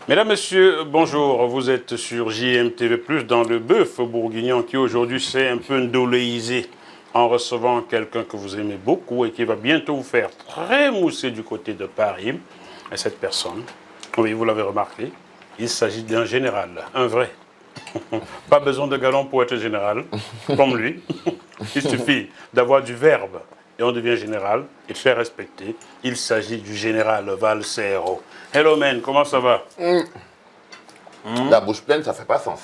Mesdames, Messieurs, bonjour. Vous êtes sur JMTV+, dans le bœuf bourguignon qui aujourd'hui s'est un peu ndoléisé en recevant quelqu'un que vous aimez beaucoup et qui va bientôt vous faire très mousser du côté de Paris. Et cette personne, oui, vous l'avez remarqué, il s'agit d'un général, un vrai. Pas besoin de galon pour être général, comme lui. Il suffit d'avoir du verbe et on devient général et de faire respecter. Il s'agit du général Valsero. Hello man, comment ça va? La bouche pleine, ça fait pas sens.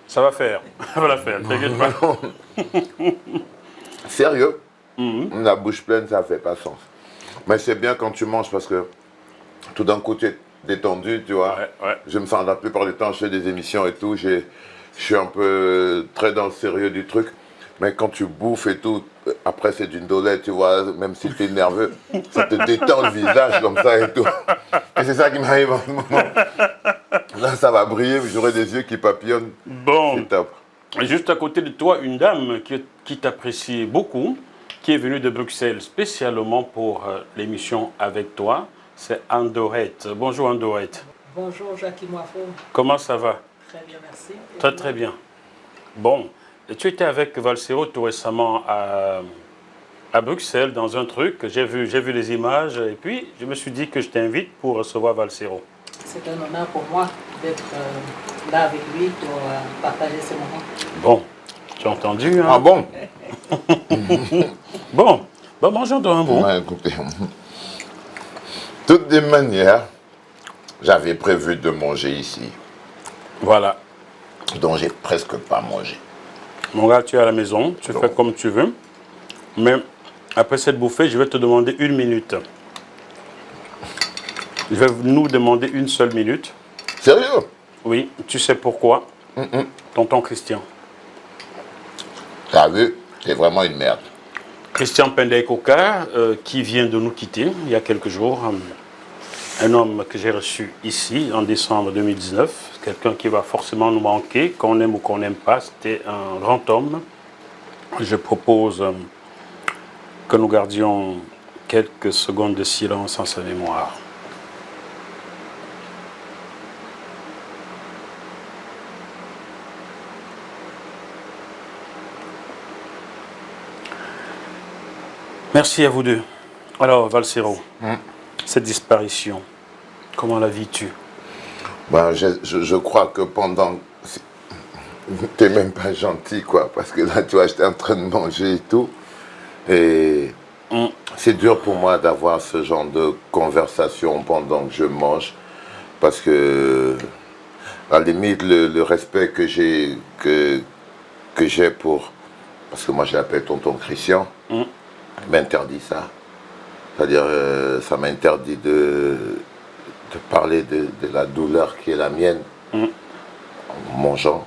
Ça va faire, ça va la faire, t'inquiète pas. Sérieux, la bouche pleine, ça fait pas sens. Mais c'est bien quand tu manges parce que tout d'un coup, tu es détendu, tu vois. Ouais. Je me sens, la plupart du temps, je fais des émissions et tout, je suis un peu très dans le sérieux du truc. Mais quand tu bouffes et tout, après c'est d'une dolette, tu vois, même si tu es nerveux, ça te détend le visage comme ça et tout. Et c'est ça qui m'arrive en ce moment. Là, ça va briller, j'aurai des yeux qui papillonnent. Bon, C'est top. juste à côté de toi, une dame qui t'apprécie beaucoup, qui est venue de Bruxelles spécialement pour l'émission avec toi, c'est Andorette. Bonjour Andorette. Bonjour Jackie Moifo. Comment ça va? Très bien, merci. Et Très vous? très bien. Bon, tu étais avec Valsero tout récemment à Bruxelles dans un truc, j'ai vu les images et puis je me suis dit que je t'invite pour recevoir Valsero. C'est un honneur pour moi d'être là avec lui pour partager ce moment. Bon, tu as entendu, hein? Ah bon? Bon, mangeons-en un bout. Ouais, écoutez. Toutes les manières, j'avais prévu de manger ici, Voilà. donc j'ai presque pas mangé. Mon gars, tu es à la maison, tu fais comme tu veux. Mais après cette bouffée, je vais te demander 1 minute. Je vais nous demander une seule minute. Sérieux? Oui, tu sais pourquoi? Tonton Christian. T'as vu? C'est vraiment une merde. Christian Pendey Koka, qui vient de nous quitter il y a quelques jours. Un homme que j'ai reçu ici en décembre 2019. Quelqu'un qui va forcément nous manquer, qu'on aime ou qu'on n'aime pas. C'était un grand homme. Je propose que nous gardions quelques secondes de silence en sa mémoire. Merci à vous deux. Alors, Valsero, cette disparition, comment la vis-tu? Ben, je crois que pendant... T'es même pas gentil, quoi, parce que là, tu vois, j'étais en train de manger et tout. Et c'est dur pour moi d'avoir ce genre de conversation pendant que je mange, parce que, à la limite, le respect que j'ai pour... Parce que moi, je l'appelle tonton Christian, m'interdit ça. C'est-à-dire, ça m'interdit de parler de la douleur qui est la mienne en mangeant.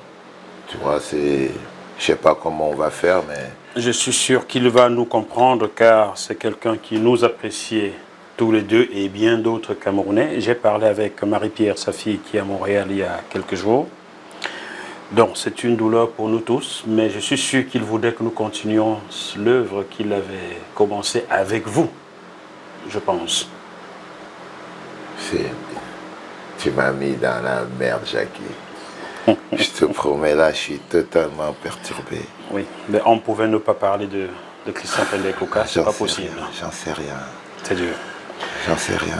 Tu vois, c'est... Je sais pas comment on va faire, mais... Je suis sûr qu'il va nous comprendre car c'est quelqu'un qui nous appréciait tous les deux et bien d'autres Camerounais. J'ai parlé avec Marie-Pierre, sa fille, qui est à Montréal il y a quelques jours. Donc c'est une douleur pour nous tous, mais je suis sûr qu'il voudrait que nous continuions l'œuvre qu'il avait commencée avec vous, je pense. Tu m'as mis dans la merde, Jackie. Je te promets, là, je suis totalement perturbé. Oui, mais on pouvait ne pas parler de Christian Pendey Koka, c'est pas possible. J'en sais rien. C'est dur. J'en sais rien.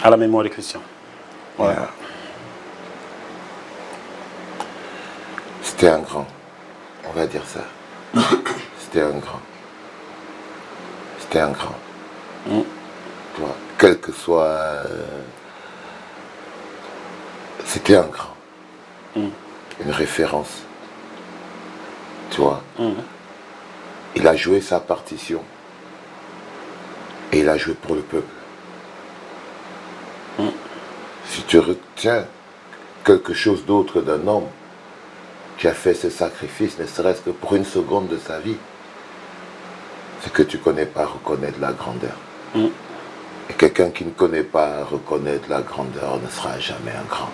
À la mémoire de Christian. Voilà. Yeah. C'était un grand. On va dire ça. C'était un grand. C'était un grand. Tu vois, quel que soit... C'était un grand. Une référence. Tu vois. Il a joué sa partition. Et il a joué pour le peuple. Si tu retiens quelque chose d'autre d'un homme qui a fait ce sacrifice, ne serait-ce que pour une seconde de sa vie, c'est que tu ne connais pas reconnaître la grandeur. Et quelqu'un qui ne connaît pas reconnaître la grandeur ne sera jamais un grand.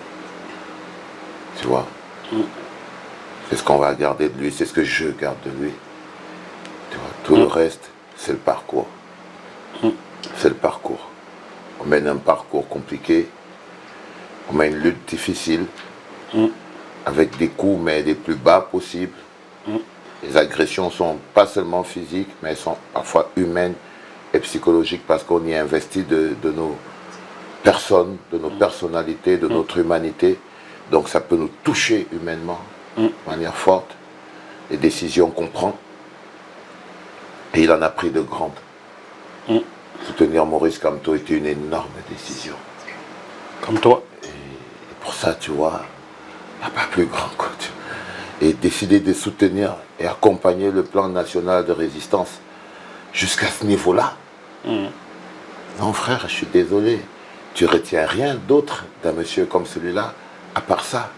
Tu vois? C'est ce qu'on va garder de lui, c'est ce que je garde de lui. Tu vois? Tout le reste, c'est le parcours. C'est le parcours. On mène un parcours compliqué. On met une lutte difficile, avec des coups, mais les plus bas possibles. Les agressions sont pas seulement physiques, mais elles sont parfois humaines et psychologiques parce qu'on y investit de nos personnes, de nos personnalités, de notre humanité. Donc ça peut nous toucher humainement de manière forte. Les décisions qu'on prend. Et il en a pris de grandes. Soutenir Maurice Kamto était une énorme décision. Comme toi. Et pour ça, tu vois, il n'y a pas plus grand que tu. Et décider de soutenir et accompagner le plan national de résistance jusqu'à ce niveau-là. Non, frère, je suis désolé. Tu retiens rien d'autre d'un monsieur comme celui-là, à part ça.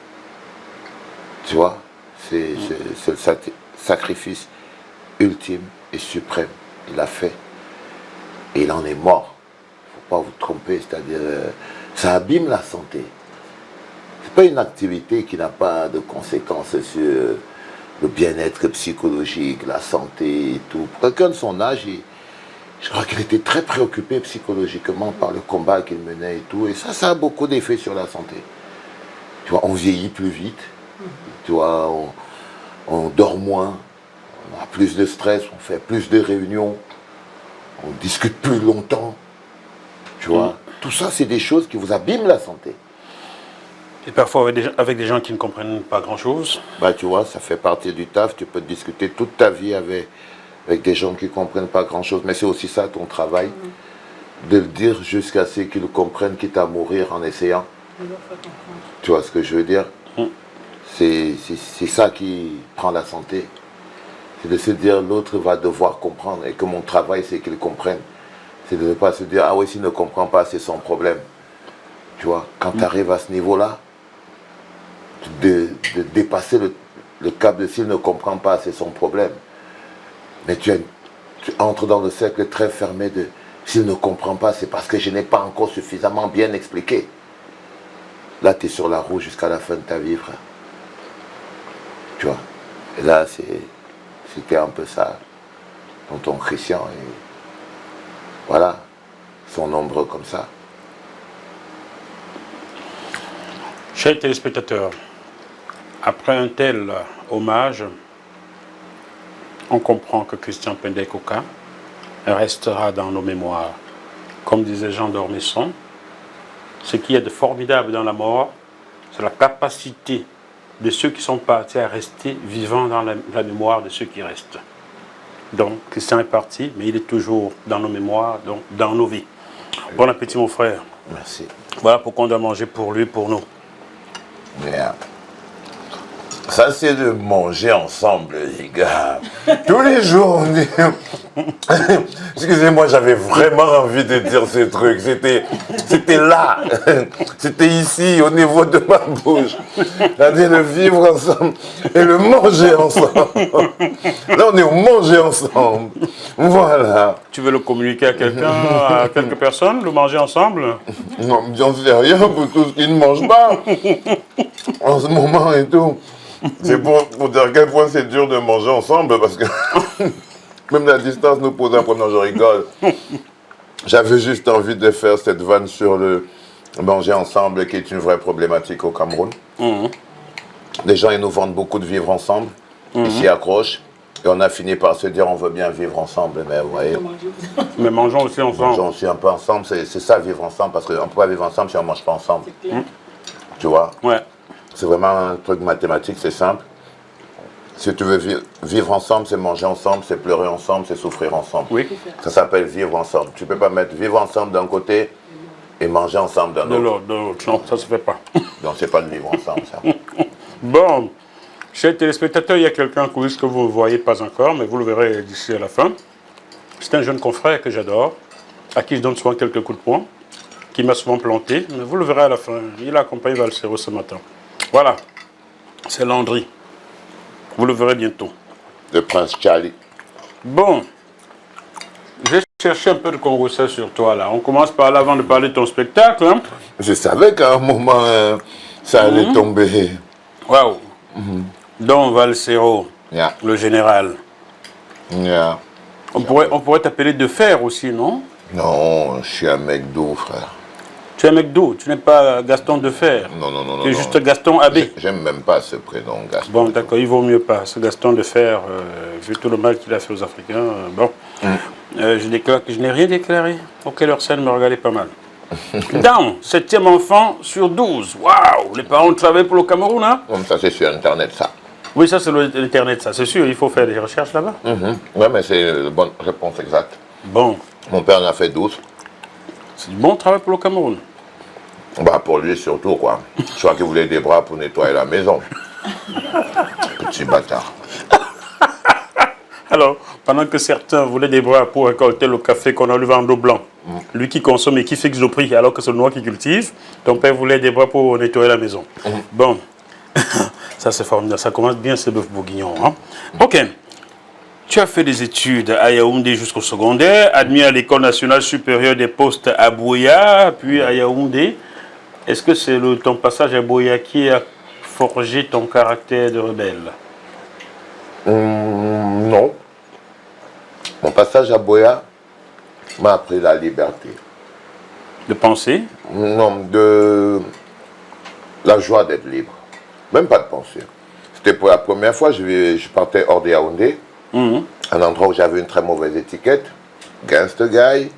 Tu vois, c'est le sacrifice ultime et suprême. Il l'a fait. Et il en est mort. Il ne faut pas vous tromper, c'est-à-dire, ça abîme la santé. C'est pas une activité qui n'a pas de conséquences sur le bien-être psychologique, la santé et tout. Pour quelqu'un de son âge, je crois qu'il était très préoccupé psychologiquement par le combat qu'il menait et tout. Et ça a beaucoup d'effets sur la santé. Tu vois, on vieillit plus vite. Tu vois, on dort moins. On a plus de stress, on fait plus de réunions. On discute plus longtemps. Tu vois, tout ça, c'est des choses qui vous abîment la santé. Et parfois avec des gens qui ne comprennent pas grand-chose. Bah, tu vois, ça fait partie du taf. Tu peux discuter toute ta vie avec des gens qui ne comprennent pas grand-chose. Mais c'est aussi ça ton travail, de le dire jusqu'à ce qu'ils comprennent, quitte à mourir en essayant. Tu vois ce que je veux dire? C'est ça qui prend la santé. C'est de se dire l'autre va devoir comprendre et que mon travail, c'est qu'il comprenne. C'est de ne pas se dire, ah oui, s'il ne comprend pas, c'est son problème. Tu vois, quand tu arrives à ce niveau-là, de dépasser le cap de s'il ne comprend pas, c'est son problème. Mais tu entres dans le cercle très fermé de s'il ne comprend pas, c'est parce que je n'ai pas encore suffisamment bien expliqué. Là, tu es sur la roue jusqu'à la fin de ta vie, frère. Tu vois. Et là, c'était un peu ça, tonton Christian. Et voilà, ils sont nombreux comme ça. Chers téléspectateurs, après un tel hommage, on comprend que Christian Pendey Koka restera dans nos mémoires. Comme disait Jean d'Ormesson, ce qui est de formidable dans la mort, c'est la capacité de ceux qui sont partis à rester vivants dans la mémoire de ceux qui restent. Donc, Christian est parti, mais il est toujours dans nos mémoires, donc dans nos vies. Bon appétit, mon frère. Merci. Voilà pourquoi on doit manger pour lui, pour nous. Merde. Ça, c'est de manger ensemble, les gars. Tous les jours, on dit... Excusez-moi, j'avais vraiment envie de dire ce truc. C'était là. C'était ici, au niveau de ma bouche. C'est-à-dire le vivre ensemble et le manger ensemble. Là, on est au manger ensemble. Voilà. Tu veux le communiquer à quelqu'un, à quelques personnes, le manger ensemble? Non, j'en sais rien pour tous ceux qui ne mangent pas. En ce moment et tout. C'est pour dire à quel point c'est dur de manger ensemble parce que même la distance nous pose un problème. Non, je rigole. J'avais juste envie de faire cette vanne sur le manger ensemble qui est une vraie problématique au Cameroun. Les gens, ils nous vendent beaucoup de vivre ensemble. Ils s'y accrochent. Et on a fini par se dire on veut bien vivre ensemble. Mais vous voyez. Mais mangeons aussi ensemble. Mangeons aussi un peu ensemble. C'est ça vivre ensemble parce qu'on ne peut pas vivre ensemble si on ne mange pas ensemble. Tu vois? Ouais. C'est vraiment un truc mathématique, c'est simple. Si tu veux vivre ensemble, c'est manger ensemble, c'est pleurer ensemble, c'est souffrir ensemble. Oui. Ça s'appelle vivre ensemble. Tu ne peux pas mettre vivre ensemble d'un côté et manger ensemble d'un autre. De l'autre. Non, ça ne se fait pas. Donc c'est pas de vivre ensemble, ça. Bon, chers téléspectateurs, il y a quelqu'un que vous ne voyez pas encore, mais vous le verrez d'ici à la fin. C'est un jeune confrère que j'adore, à qui je donne souvent quelques coups de poing, qui m'a souvent planté, mais vous le verrez à la fin. Il a accompagné Valsero ce matin. Voilà, c'est Landry. Vous le verrez bientôt. Le prince Charlie. Bon, j'ai cherché un peu de congolais sur toi là. On commence par là avant de parler de ton spectacle. Hein? Je savais qu'à un moment, ça allait tomber. Waouh. Don Valsero, Yeah. le général. Yeah. On pourrait t'appeler de fer aussi, non? Non, je suis un mec doux, frère. Tu es McDo, tu n'es pas Gaston Defer. Non, non, non, non. Tu es non. juste Gaston Abbé. J'aime même pas ce prénom, Gaston. Bon, d'accord, il vaut mieux pas. Ce Gaston Defer, vu tout le mal qu'il a fait aux Africains, bon. Je déclare que je n'ai rien déclaré. Ok, leur scène me regardait pas mal. Down, 7e enfant sur 12. Waouh, les parents travaillent pour le Cameroun, hein? Comme ça, c'est sur Internet, ça. Oui, ça c'est l'Internet, ça, c'est sûr. Il faut faire des recherches là-bas. Ouais, mais c'est la bonne réponse exacte. Bon, Mon père en a fait 12. c'est du bon travail pour le Cameroun. Bah, pour lui surtout, quoi. Je crois qu'il voulait des bras pour nettoyer la maison. Petit bâtard. Alors, pendant que certains voulaient des bras pour récolter le café qu'on a lu en dos blanc, lui qui consomme et qui fixe le prix alors que c'est le noir qui cultive, ton père voulait des bras pour nettoyer la maison. Bon, ça c'est formidable, ça commence bien ce bœuf bourguignon. Hein? Ok, tu as fait des études à Yaoundé jusqu'au secondaire, admis à l'École nationale supérieure des postes à Bouya, puis à Yaoundé. Est-ce que c'est ton passage à Bouya qui a forgé ton caractère de rebelle? Non. Mon passage à Boya m'a appris la liberté. De penser? Non, de la joie d'être libre. Même pas de penser. C'était pour la première fois, je partais hors de Yaoundé, un endroit où j'avais une très mauvaise étiquette, gangster guy.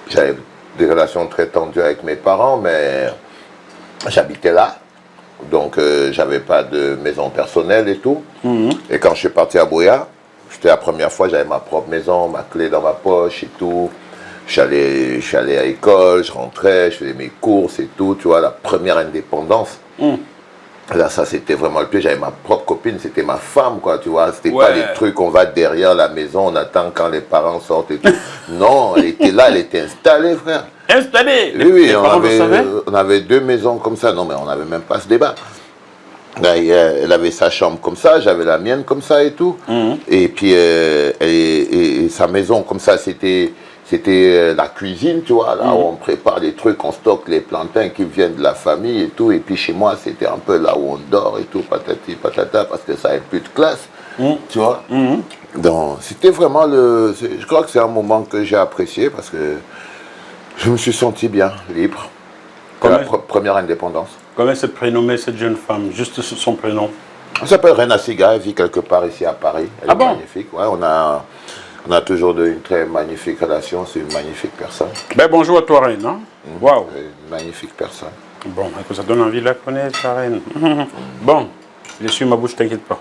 J'avais des relations très tendues avec mes parents, mais j'habitais là. Donc, j'avais pas de maison personnelle et tout. Et quand je suis parti à Bouya, c'était la première fois, j'avais ma propre maison, ma clé dans ma poche et tout. Je suis allé à l'école, je rentrais, je faisais mes courses et tout, tu vois, la première indépendance. Là, ça, c'était vraiment le plus. J'avais ma propre copine, c'était ma femme, quoi, tu vois. C'était pas les trucs, on va derrière la maison, on attend quand les parents sortent et tout. Non, elle était là, elle était installée, frère. Installée. Oui, on avait 2 maisons comme ça. Non, mais on n'avait même pas ce débat. Là, elle avait sa chambre comme ça, j'avais la mienne comme ça et tout. Et puis, et sa maison comme ça, c'était la cuisine, tu vois, là où on prépare les trucs, on stocke les plantains qui viennent de la famille et tout. Et puis chez moi, c'était un peu là où on dort et tout, patati patata, parce que ça n'avait plus de classe, tu vois. Donc, c'était vraiment je crois que c'est un moment que j'ai apprécié parce que je me suis senti bien, libre. La première indépendance. Comment elle s'est prénommée cette jeune femme? Juste son prénom. Elle s'appelle Rena Siga, elle vit quelque part ici à Paris. Elle est magnifique. Ouais, on a toujours une très magnifique relation, c'est une magnifique personne. Ben, bonjour à toi, Reine. Hein? Waouh. Une magnifique personne. Bon, ça donne envie de la connaître, ta Reine. Bon, je suis ma bouche, t'inquiète pas.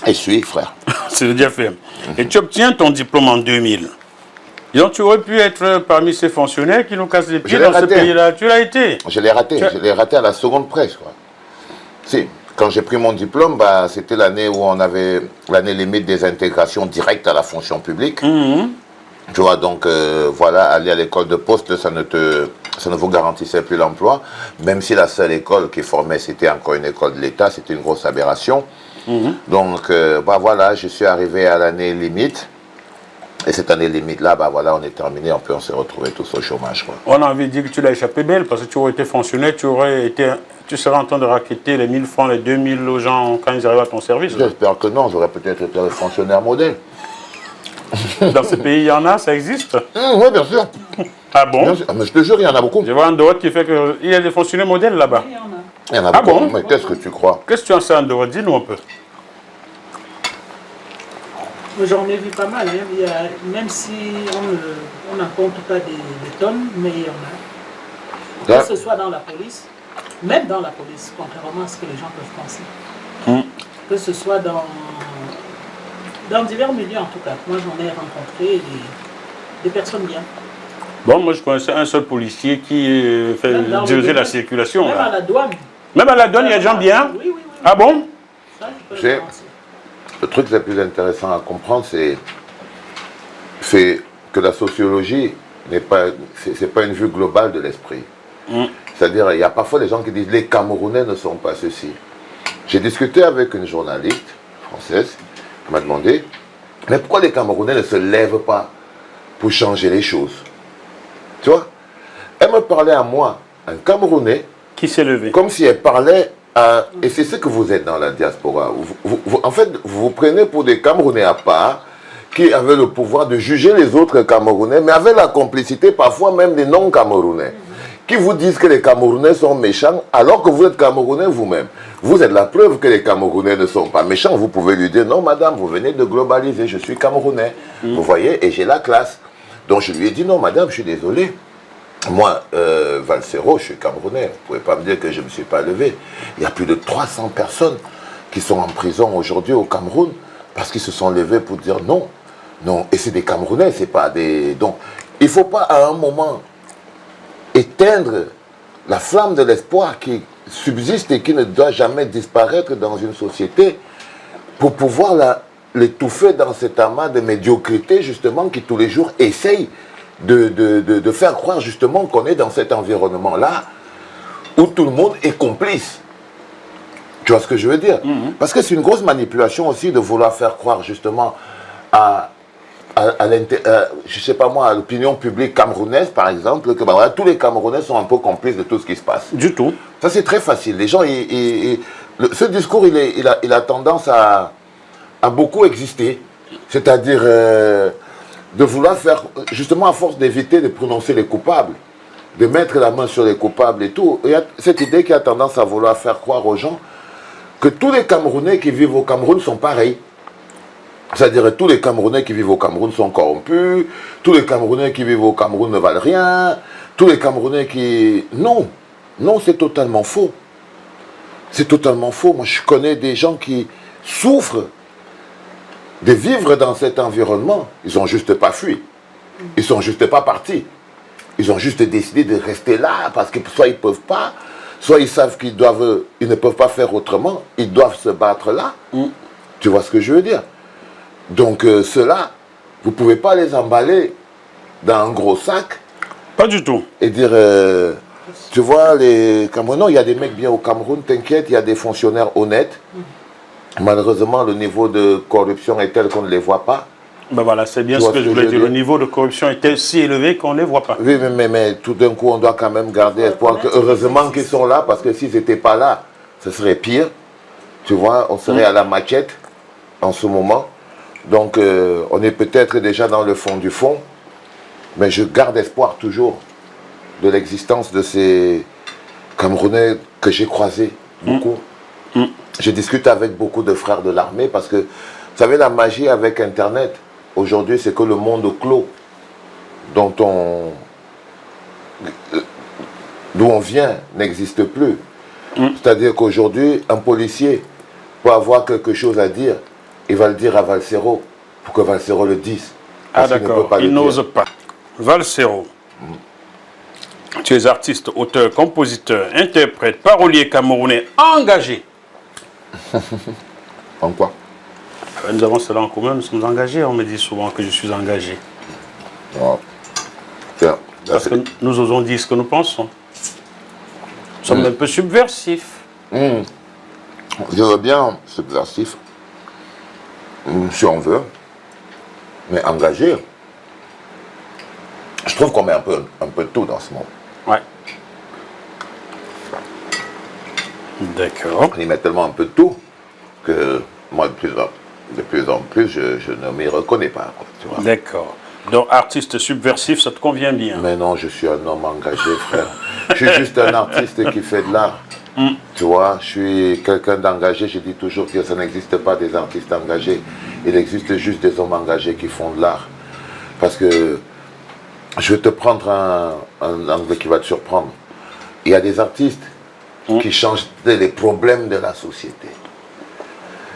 Et suis, frère. C'est déjà fait. Et tu obtiens ton diplôme en 2000. Donc tu aurais pu être parmi ces fonctionnaires qui nous cassent les pieds dans ce pays-là. Tu l'as été. Je l'ai raté. Je l'ai raté à la seconde presse, quoi. Si. Quand j'ai pris mon diplôme, bah, c'était l'année où on avait l'année limite des intégrations directes à la fonction publique. Tu vois, donc voilà, aller à l'école de poste, ça ne vous garantissait plus l'emploi. Même si la seule école qui formait, c'était encore une école de l'État, c'était une grosse aberration. Donc, bah voilà, je suis arrivé à l'année limite. Et cette année limite-là, bah voilà, on est terminé, on s'est retrouvés tous au chômage, quoi. On a envie de dire que tu l'as échappé belle, parce que tu aurais été fonctionnaire, tu serais en train de raqueter les 1000 francs, les 2000 aux gens quand ils arrivent à ton service. J'espère que non, j'aurais peut-être été un fonctionnaire modèle. Dans ce pays, il y en a, ça existe? Oui, bien sûr. Ah bon? Bien sûr. Mais je te jure, il y en a beaucoup. Je vois un droit qui fait qu'il y a des fonctionnaires modèles là-bas. Oui, il y en a. Il y en a Ah beaucoup. bon? Mais qu'est-ce que tu crois? Qu'est-ce que tu en sais en droit? Dis-nous un peu. J'en ai vu pas mal, hein. Même si on n'en compte pas des tonnes, mais il y en a. Que ce soit dans la police, même dans la police, contrairement à ce que les gens peuvent penser. Que ce soit dans divers milieux en tout cas. Moi j'en ai rencontré des personnes bien. Bon, moi je connaissais un seul policier qui dirigeait la circulation. Même là. à la douane. Même à la douane, il y a des gens bien? Oui, oui, oui. Ah bon? Ça, je peux le penser. Le truc le plus intéressant à comprendre, c'est que la sociologie n'est pas une vue globale de l'esprit. C'est-à-dire, il y a parfois des gens qui disent les Camerounais ne sont pas ceci. J'ai discuté avec une journaliste française qui m'a demandé, mais pourquoi les Camerounais ne se lèvent pas pour changer les choses? Tu vois? Elle me parlait à moi, un Camerounais, qui s'est levé, comme si elle parlait et c'est ce que vous êtes dans la diaspora. En fait, vous vous prenez pour des Camerounais à part qui avaient le pouvoir de juger les autres Camerounais, mais avec la complicité parfois même des non-Camerounais, qui vous disent que les Camerounais sont méchants, alors que vous êtes Camerounais vous-même. Vous êtes la preuve que les Camerounais ne sont pas méchants. Vous pouvez lui dire, non madame, vous venez de globaliser, je suis Camerounais. Vous voyez, et j'ai la classe. Donc je lui ai dit, non madame, je suis désolé. Moi, Valsero, je suis Camerounais. Vous ne pouvez pas me dire que je ne me suis pas levé. Il y a plus de 300 personnes qui sont en prison aujourd'hui au Cameroun parce qu'ils se sont levés pour dire non. Non, et c'est des Camerounais, c'est pas des... Donc, il ne faut pas à un moment éteindre la flamme de l'espoir qui subsiste et qui ne doit jamais disparaître dans une société pour pouvoir l'étouffer dans cet amas de médiocrité, justement, qui tous les jours essaye de faire croire, justement, qu'on est dans cet environnement-là où tout le monde est complice. Tu vois ce que je veux dire? Parce que c'est une grosse manipulation aussi de vouloir faire croire, justement, je sais pas moi, à l'opinion publique camerounaise, par exemple, que voilà, tous les Camerounais sont un peu complices de tout ce qui se passe. Du tout. Ça, c'est très facile. Les gens, ce discours, il a tendance à beaucoup exister. C'est-à-dire de vouloir faire, justement, à force d'éviter de prononcer les coupables, de mettre la main sur les coupables et tout. Il y a cette idée qui a tendance à vouloir faire croire aux gens que tous les Camerounais qui vivent au Cameroun sont pareils. C'est-à-dire que tous les Camerounais qui vivent au Cameroun sont corrompus, tous les Camerounais qui vivent au Cameroun ne valent rien, tous les Camerounais qui... Non, non, c'est totalement faux. C'est totalement faux. Moi, je connais des gens qui souffrent de vivre dans cet environnement. Ils n'ont juste pas fui. Ils ne sont juste pas partis. Ils ont juste décidé de rester là parce que soit ils ne peuvent pas, soit ils savent qu'ils ne peuvent pas faire autrement, ils doivent se battre là. Tu vois ce que je veux dire? Donc ceux-là, vous ne pouvez pas les emballer dans un gros sac. Pas du tout. Et dire, tu vois, les Camerounais, non, il y a des mecs bien au Cameroun, t'inquiète, il y a des fonctionnaires honnêtes. Malheureusement, le niveau de corruption est tel qu'on ne les voit pas. Ben voilà, c'est bien ce que je voulais dire. Le niveau de corruption est si élevé qu'on ne les voit pas. Oui, mais tout d'un coup, on doit quand même garder espoir que, heureusement qu'ils sont là, parce que s'ils n'étaient pas là, ce serait pire. Tu vois, on serait à la maquette en ce moment. Donc, on est peut-être déjà dans le fond du fond, mais je garde espoir toujours de l'existence de ces Camerounais que j'ai croisés beaucoup. Je discute avec beaucoup de frères de l'armée parce que, vous savez, la magie avec Internet, aujourd'hui, c'est que le monde clos d'où on vient n'existe plus. C'est-à-dire qu'aujourd'hui, un policier peut avoir quelque chose à dire, il va le dire à Valsero pour que Valsero le dise. Ah d'accord, il n'ose pas. Valsero, tu es artiste, auteur, compositeur, interprète, parolier camerounais engagé. En quoi? Nous avons cela en commun, nous sommes engagés. On me dit souvent que je suis engagé. Oh. Parce que nous osons dire ce que nous pensons. Nous sommes un peu subversifs. Je veux bien subversif, si on veut, mais engagé. Je trouve qu'on met un peu de tout dans ce monde. Ouais. D'accord. On y met tellement un peu de tout que moi, de plus en plus, je ne m'y reconnais pas. D'accord. Donc, artiste subversif, ça te convient bien? Mais non, je suis un homme engagé, frère. Je suis juste un artiste qui fait de l'art. Tu vois, je suis quelqu'un d'engagé. Je dis toujours que ça n'existe pas des artistes engagés. Il existe juste des hommes engagés qui font de l'art. Parce que, je vais te prendre un angle qui va te surprendre. Il y a des artistes qui changent les problèmes de la société.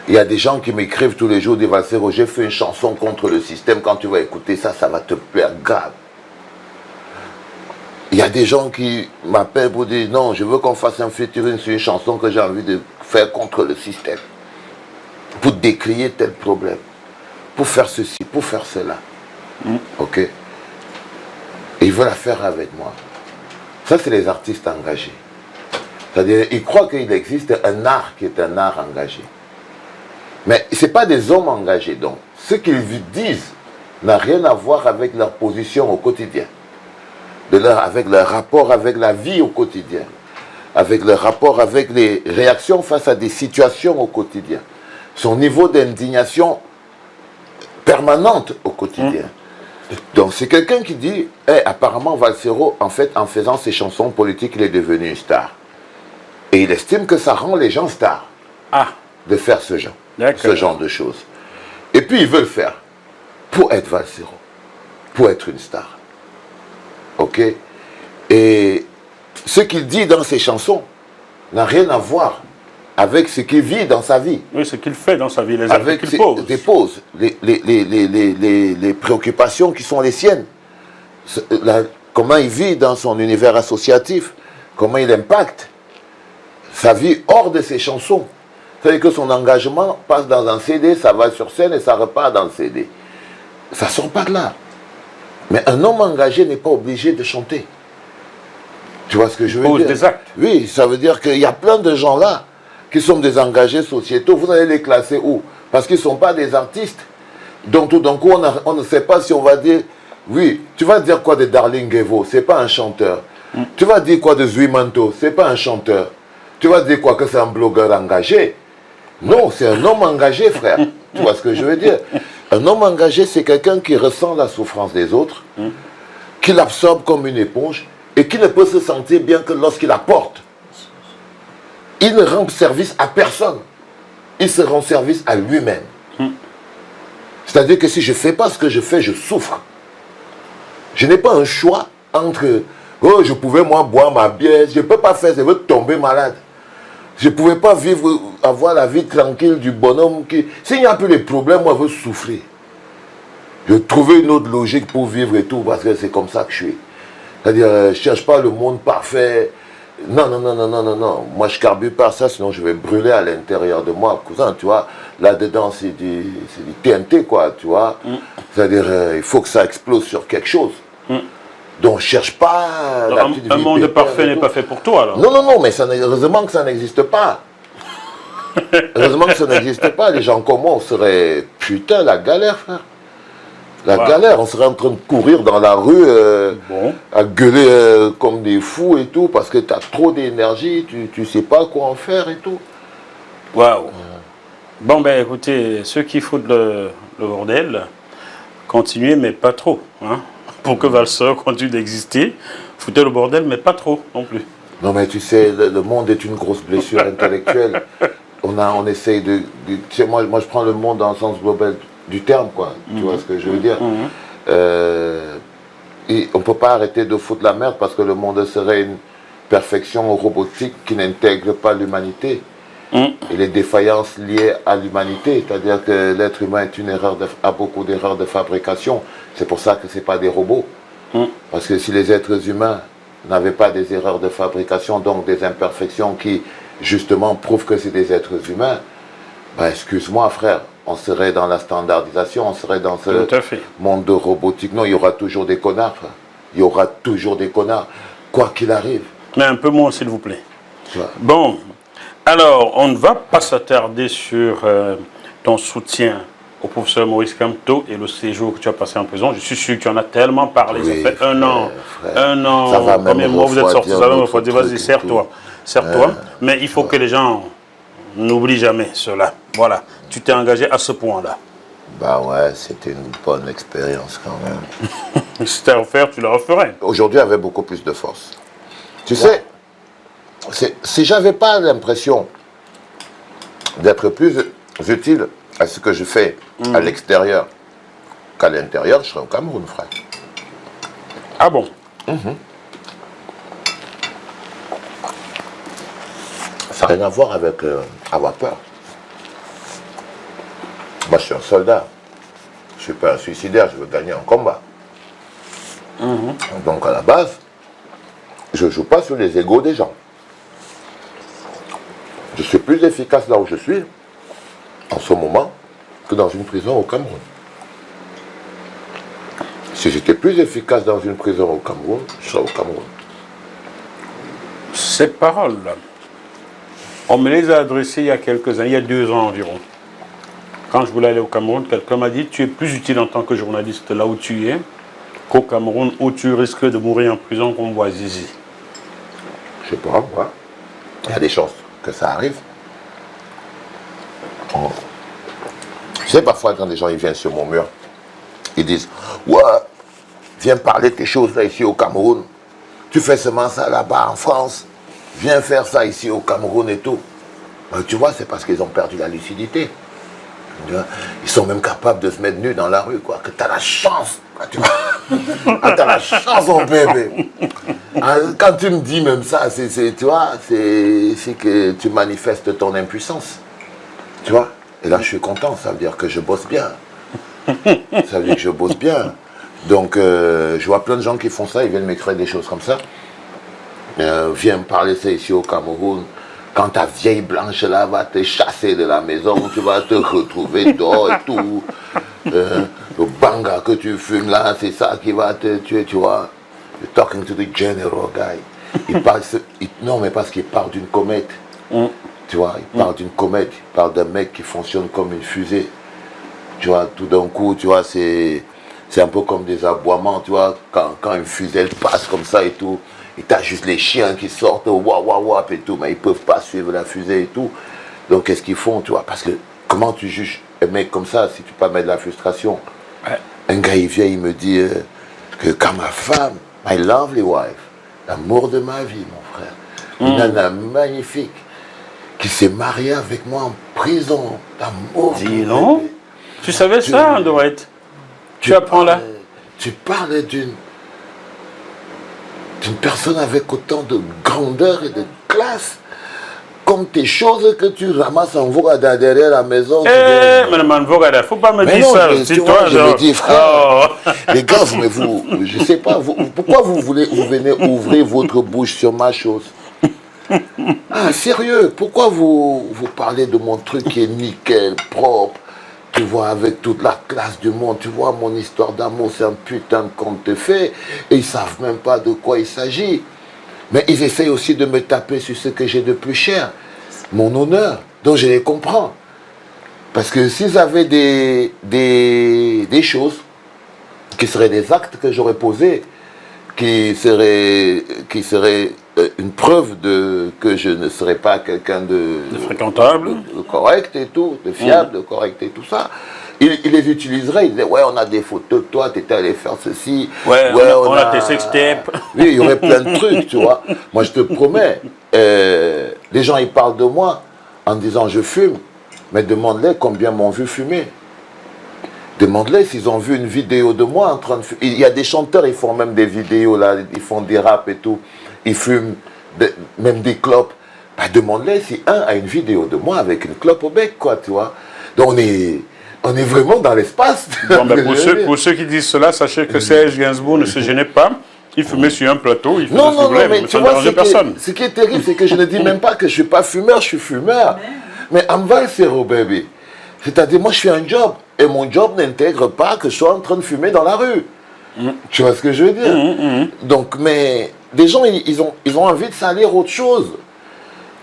Il y a des gens qui m'écrivent tous les jours, disent Valsero, j'ai fait une chanson contre le système, quand tu vas écouter ça, ça va te plaire grave. Il y a des gens qui m'appellent pour dire non, je veux qu'on fasse un featuring sur une chanson que j'ai envie de faire contre le système. Pour décrier tel problème. Pour faire ceci, pour faire cela. Ok? Et ils veulent la faire avec moi. Ça, c'est les artistes engagés. C'est-à-dire, ils croient qu'il existe un art qui est un art engagé. Mais ce n'est pas des hommes engagés. Donc, ce qu'ils disent n'a rien à voir avec leur position au quotidien. Avec leur rapport avec la vie au quotidien. Avec leur rapport avec les réactions face à des situations au quotidien. Son niveau d'indignation permanente au quotidien. Donc c'est quelqu'un qui dit, apparemment Valsero, en fait, en faisant ses chansons politiques, il est devenu une star. Et il estime que ça rend les gens stars de faire ce genre de choses. Et puis il veut le faire pour être Valsero, pour être une star. Ok? Et ce qu'il dit dans ses chansons n'a rien à voir avec ce qu'il vit dans sa vie. Oui, ce qu'il fait dans sa vie, les actes qu'il pose. Les préoccupations qui sont les siennes. Comment il vit dans son univers associatif, comment il impacte sa vie hors de ses chansons. C'est-à-dire que son engagement passe dans un CD, ça va sur scène et ça repart dans le CD. Ça ne sort pas de là. Mais un homme engagé n'est pas obligé de chanter. Tu vois ce que je veux dire? Des actes. Oui, ça veut dire qu'il y a plein de gens là qui sont des engagés sociétaux. Vous allez les classer où? Parce qu'ils ne sont pas des artistes. Donc tout d'un coup, on ne sait pas si on va dire... Oui, tu vas dire quoi de Darling Evo? Ce n'est pas un chanteur. Tu vas dire quoi de Zuimanto? Ce n'est pas un chanteur. Tu vas dire quoi, que c'est un blogueur engagé? Non, c'est un homme engagé, frère. Tu vois ce que je veux dire? Un homme engagé, c'est quelqu'un qui ressent la souffrance des autres, qui l'absorbe comme une éponge, et qui ne peut se sentir bien que lorsqu'il apporte. Il ne rend service à personne. Il se rend service à lui-même. C'est-à-dire que si je ne fais pas ce que je fais, je souffre. Je n'ai pas un choix entre « Oh, je pouvais moi boire ma bière, je ne peux pas faire, je veux tomber malade. » Je ne pouvais pas vivre, avoir la vie tranquille du bonhomme qui... S'il n'y a plus de problèmes, moi, je veux souffrir. Je veux trouver une autre logique pour vivre et tout, parce que c'est comme ça que je suis. C'est-à-dire, je ne cherche pas le monde parfait. Non, non, non, non, non, non, non. Moi, je carbure pas ça, sinon je vais brûler à l'intérieur de moi. Cousin, tu vois, là-dedans, c'est du TNT, quoi, tu vois. C'est-à-dire, il faut que ça explose sur quelque chose. Donc, je ne cherche pas... Un monde parfait n'est pas fait pour toi, alors. Non, non, non, mais heureusement que ça n'existe pas. Heureusement que ça n'existe pas. Les gens comme moi, on serait... Putain, la galère, frère. La galère, on serait en train de courir dans la rue, à gueuler comme des fous et tout, parce que tu as trop d'énergie, tu ne sais pas quoi en faire et tout. Waouh. Bon, ben écoutez, ceux qui foutent le bordel, continuez, mais pas trop. Hein, pour que Valsero continue d'exister, foutez le bordel, mais pas trop non plus. Non, mais tu sais, le monde est une grosse blessure intellectuelle. On essaye de... Tu sais, moi, je prends le monde dans le sens global du terme, quoi. Tu vois ce que je veux dire? Et on ne peut pas arrêter de foutre la merde parce que le monde serait une perfection robotique qui n'intègre pas l'humanité. Et les défaillances liées à l'humanité, c'est-à-dire que l'être humain est a beaucoup d'erreurs de fabrication. C'est pour ça que ce n'est pas des robots. Parce que si les êtres humains n'avaient pas des erreurs de fabrication, donc des imperfections qui, justement, prouvent que c'est des êtres humains, ben, excuse-moi, frère, on serait dans la standardisation, on serait dans ce monde de robotique. Non, il y aura toujours des connards, frère. Il y aura toujours des connards, quoi qu'il arrive. Mais un peu moins, s'il vous plaît. Bon, alors, on ne va pas s'attarder sur ton soutien au professeur Maurice Kamto et le séjour que tu as passé en prison. Je suis sûr que tu en as tellement parlé. Oui, ça fait un an. Frère. Un an. Ça va Combien de mois vous êtes sortis? Ça va me refroidir. Vas-y, serre-toi. Serre-toi. Mais il faut que les gens n'oublient jamais cela. Voilà. Tu t'es engagé à ce point-là. Bah ouais, c'était une bonne expérience quand même. Si c'était à refaire, tu la referais. Aujourd'hui, avec beaucoup plus de force. Tu sais, si j'avais pas l'impression d'être plus utile à ce que je fais à l'extérieur qu'à l'intérieur, je serais au Cameroun, frère. Ah bon? Ça n'a rien à voir avec avoir peur. Moi, je suis un soldat. Je ne suis pas un suicidaire, je veux gagner un combat. Donc, à la base, je ne joue pas sur les égos des gens. Je suis plus efficace là où je suis, en ce moment, que dans une prison au Cameroun. Si j'étais plus efficace dans une prison au Cameroun, je serais au Cameroun. Ces paroles-là, on me les a adressées il y a quelques années, il y a 2 ans environ. Quand je voulais aller au Cameroun, quelqu'un m'a dit « Tu es plus utile en tant que journaliste là où tu es qu'au Cameroun où tu risques de mourir en prison comme Bouazizi. » Je sais pas, moi. Il y a des chances que ça arrive. Tu sais, parfois, quand des gens ils viennent sur mon mur, ils disent, ouais, viens parler de tes choses là ici au Cameroun. Tu fais seulement ça là-bas en France. Viens faire ça ici au Cameroun et tout. Tu vois, c'est parce qu'ils ont perdu la lucidité. Ils sont même capables de se mettre nus dans la rue, quoi. Que t'as la chance. Tu vois. Ah, t'as la chance, mon bébé. Ah, quand tu me dis même ça, tu vois, c'est que tu manifestes ton impuissance. Tu vois. Et là, je suis content. Ça veut dire que je bosse bien. Ça veut dire que je bosse bien. Donc, je vois plein de gens qui font ça. Ils viennent m'écrire des choses comme ça. Viens me parler ça ici au Cameroun. Quand ta vieille blanche là va te chasser de la maison, tu vas te retrouver dehors et tout. Le banga que tu fumes là, c'est ça qui va te tuer, tu vois. You're talking to the general guy. Non, mais parce qu'il parle d'une comète. Tu vois, il parle d'une comète. Il parle d'un mec qui fonctionne comme une fusée. Tu vois, tout d'un coup, tu vois, c'est un peu comme des aboiements, tu vois, quand une fusée elle passe comme ça et tout. Et t'as juste les chiens qui sortent, wap et tout, mais ils peuvent pas suivre la fusée et tout. Donc qu'est-ce qu'ils font, tu vois? Parce que comment tu juges un mec comme ça si tu peux pas mettre de la frustration? Ouais. Un gars il vient, il me dit que quand ma femme, my lovely wife, l'amour de ma vie, mon frère, une nana magnifique, qui s'est mariée avec moi en prison, l'amour. Dis non? Tu savais ça, Andouette? Tu apprends là? Tu parles d'une personne avec autant de grandeur et de classe, comme tes choses que tu ramasses en Vogada derrière la maison. Madame Vogada, faut pas me dire non, ça. Tu vois, je me dis, frère, les gars, mais vous, je sais pas, pourquoi vous venez ouvrir votre bouche sur ma chose? Ah, sérieux, pourquoi vous parlez de mon truc qui est nickel, propre? Tu vois, avec toute la classe du monde, tu vois, mon histoire d'amour, c'est un putain de conte de fées. Et ils savent même pas de quoi il s'agit. Mais ils essayent aussi de me taper sur ce que j'ai de plus cher, mon honneur. Donc je les comprends. Parce que s'ils avaient des choses, qui seraient des actes que j'aurais posés, qui seraient une preuve que je ne serais pas quelqu'un de fréquentable, de correct et tout, de fiable, de correct et tout ça. Ils les utiliseraient, ils disaient, ouais, on a des photos de toi, tu étais allé faire ceci. Ouais, on a tes sextapes. Oui, il y aurait plein de trucs, tu vois. Moi, je te promets, les gens, ils parlent de moi en disant, je fume, mais demande-les combien m'ont vu fumer. Demande-les s'ils ont vu une vidéo de moi en train de fumer. Il y a des chanteurs, ils font même des vidéos, là, ils font des raps et tout. Ils fument même des clopes. Bah, demande-les si un a une vidéo de moi avec une clope au bec, quoi, tu vois. Donc on est vraiment dans l'espace. Bon, ben pour ceux qui disent cela, sachez que Serge Gainsbourg ne se gênait pas. Il fumait sur un plateau, il faisait ce qu'il voulait, mais ça ne dérangeait personne. Ce qui est terrible, c'est que je ne dis même pas que je ne suis pas fumeur, je suis fumeur. Mais I'm zero, baby. C'est-à-dire, moi, je fais un job. Et mon job n'intègre pas que je sois en train de fumer dans la rue. Tu vois ce que je veux dire? Donc, mais des gens, ils ont envie de salir autre chose.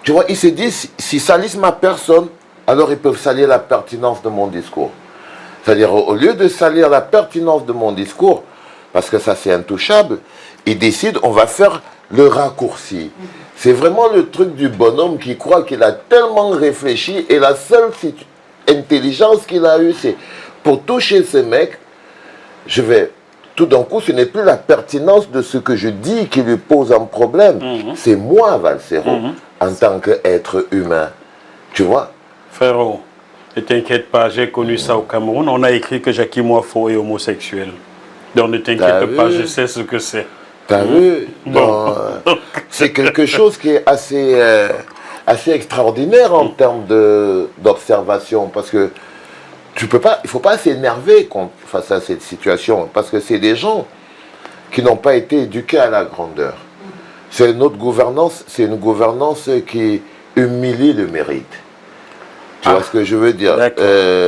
Tu vois, ils se disent, s'ils salissent ma personne, alors ils peuvent salir la pertinence de mon discours. C'est-à-dire, au lieu de salir la pertinence de mon discours, parce que ça c'est intouchable, ils décident, on va faire le raccourci. C'est vraiment le truc du bonhomme qui croit qu'il a tellement réfléchi et la seule intelligence qu'il a eue, c'est pour toucher ce mec, je vais... Tout d'un coup, ce n'est plus la pertinence de ce que je dis qui lui pose un problème. C'est moi, Valsero, en tant qu'être humain. Tu vois? Frérot, ne t'inquiète pas, j'ai connu ça au Cameroun. On a écrit que Jackie Moifo est homosexuel. Donc ne t'inquiète pas, je sais ce que c'est. T'as vu? C'est quelque chose qui est assez extraordinaire en termes d'observation. Parce que il ne faut pas s'énerver face à cette situation, parce que c'est des gens qui n'ont pas été éduqués à la grandeur. C'est une gouvernance qui humilie le mérite. Tu vois ce que je veux dire?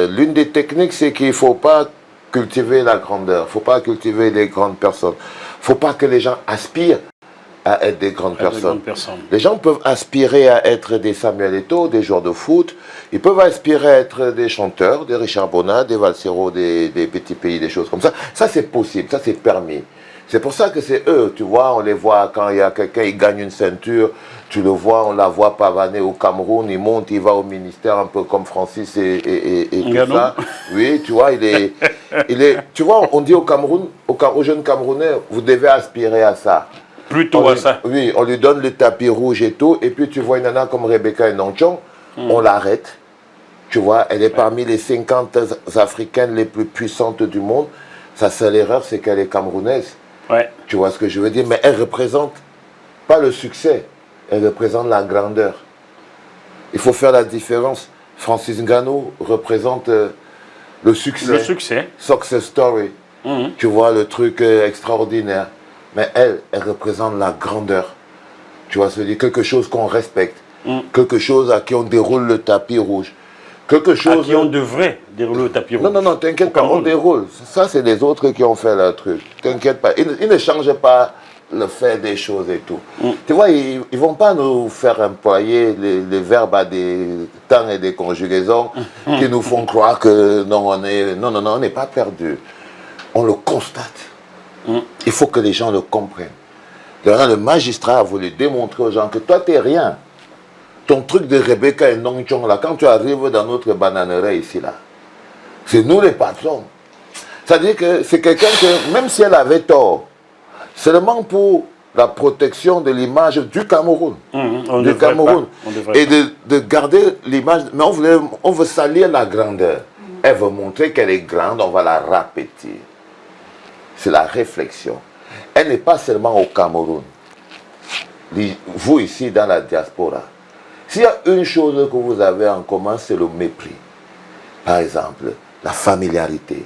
L'une des techniques, c'est qu'il ne faut pas cultiver la grandeur, il ne faut pas cultiver les grandes personnes. Il ne faut pas que les gens aspirent à être des grandes personnes. Les gens peuvent aspirer à être des Samuel Eto'o, des joueurs de foot. Ils peuvent aspirer à être des chanteurs, des Richard Bonnat, des Valsero, des Petits Pays, des choses comme ça. Ça, c'est possible, ça, c'est permis. C'est pour ça que c'est eux, tu vois, on les voit quand il y a quelqu'un, il gagne une ceinture, tu le vois, on la voit pavaner au Cameroun, il monte, il va au ministère un peu comme Francis et tout ça. Oui, tu vois, il est, tu vois, on dit au Cameroun, aux jeunes Camerounais, vous devez aspirer à ça. Plutôt à ça. Oui, on lui donne le tapis rouge et tout, et puis tu vois une nana comme Rebecca Enonchong, on l'arrête, tu vois, elle est parmi les 50 Africaines les plus puissantes du monde. Sa seule erreur, c'est qu'elle est camerounaise. Ouais. Tu vois ce que je veux dire? Mais elle représente pas le succès, elle représente la grandeur. Il faut faire la différence. Francis Ngannou représente le succès. Le succès. Success story. Tu vois, le truc extraordinaire. Mais elle représente la grandeur. Tu vois, c'est quelque chose qu'on respecte. Quelque chose à qui on déroule le tapis rouge. Quelque chose... À qui on devrait dérouler le tapis rouge. Non, non, non, t'inquiète pas, on déroule. Ça, c'est les autres qui ont fait leur truc. T'inquiète pas. Ils ne changent pas le fait des choses et tout. Tu vois, ils ne vont pas nous faire employer les verbes à des temps et des conjugaisons qui nous font croire que non, on n'est pas perdu. On le constate. Il faut que les gens le comprennent. Le magistrat a voulu démontrer aux gens que toi, tu n'es rien. Ton truc de Rebecca et Nongchong, là, quand tu arrives dans notre bananerie ici, là, c'est nous les patrons. C'est-à-dire que c'est quelqu'un que, même si elle avait tort, seulement pour la protection de l'image du Cameroun. Du Cameroun. Et de garder l'image. Mais on veut salir la grandeur. Elle veut montrer qu'elle est grande, on va la répéter. C'est la réflexion. Elle n'est pas seulement au Cameroun. Vous ici dans la diaspora, s'il y a une chose que vous avez en commun, c'est le mépris. Par exemple, la familiarité,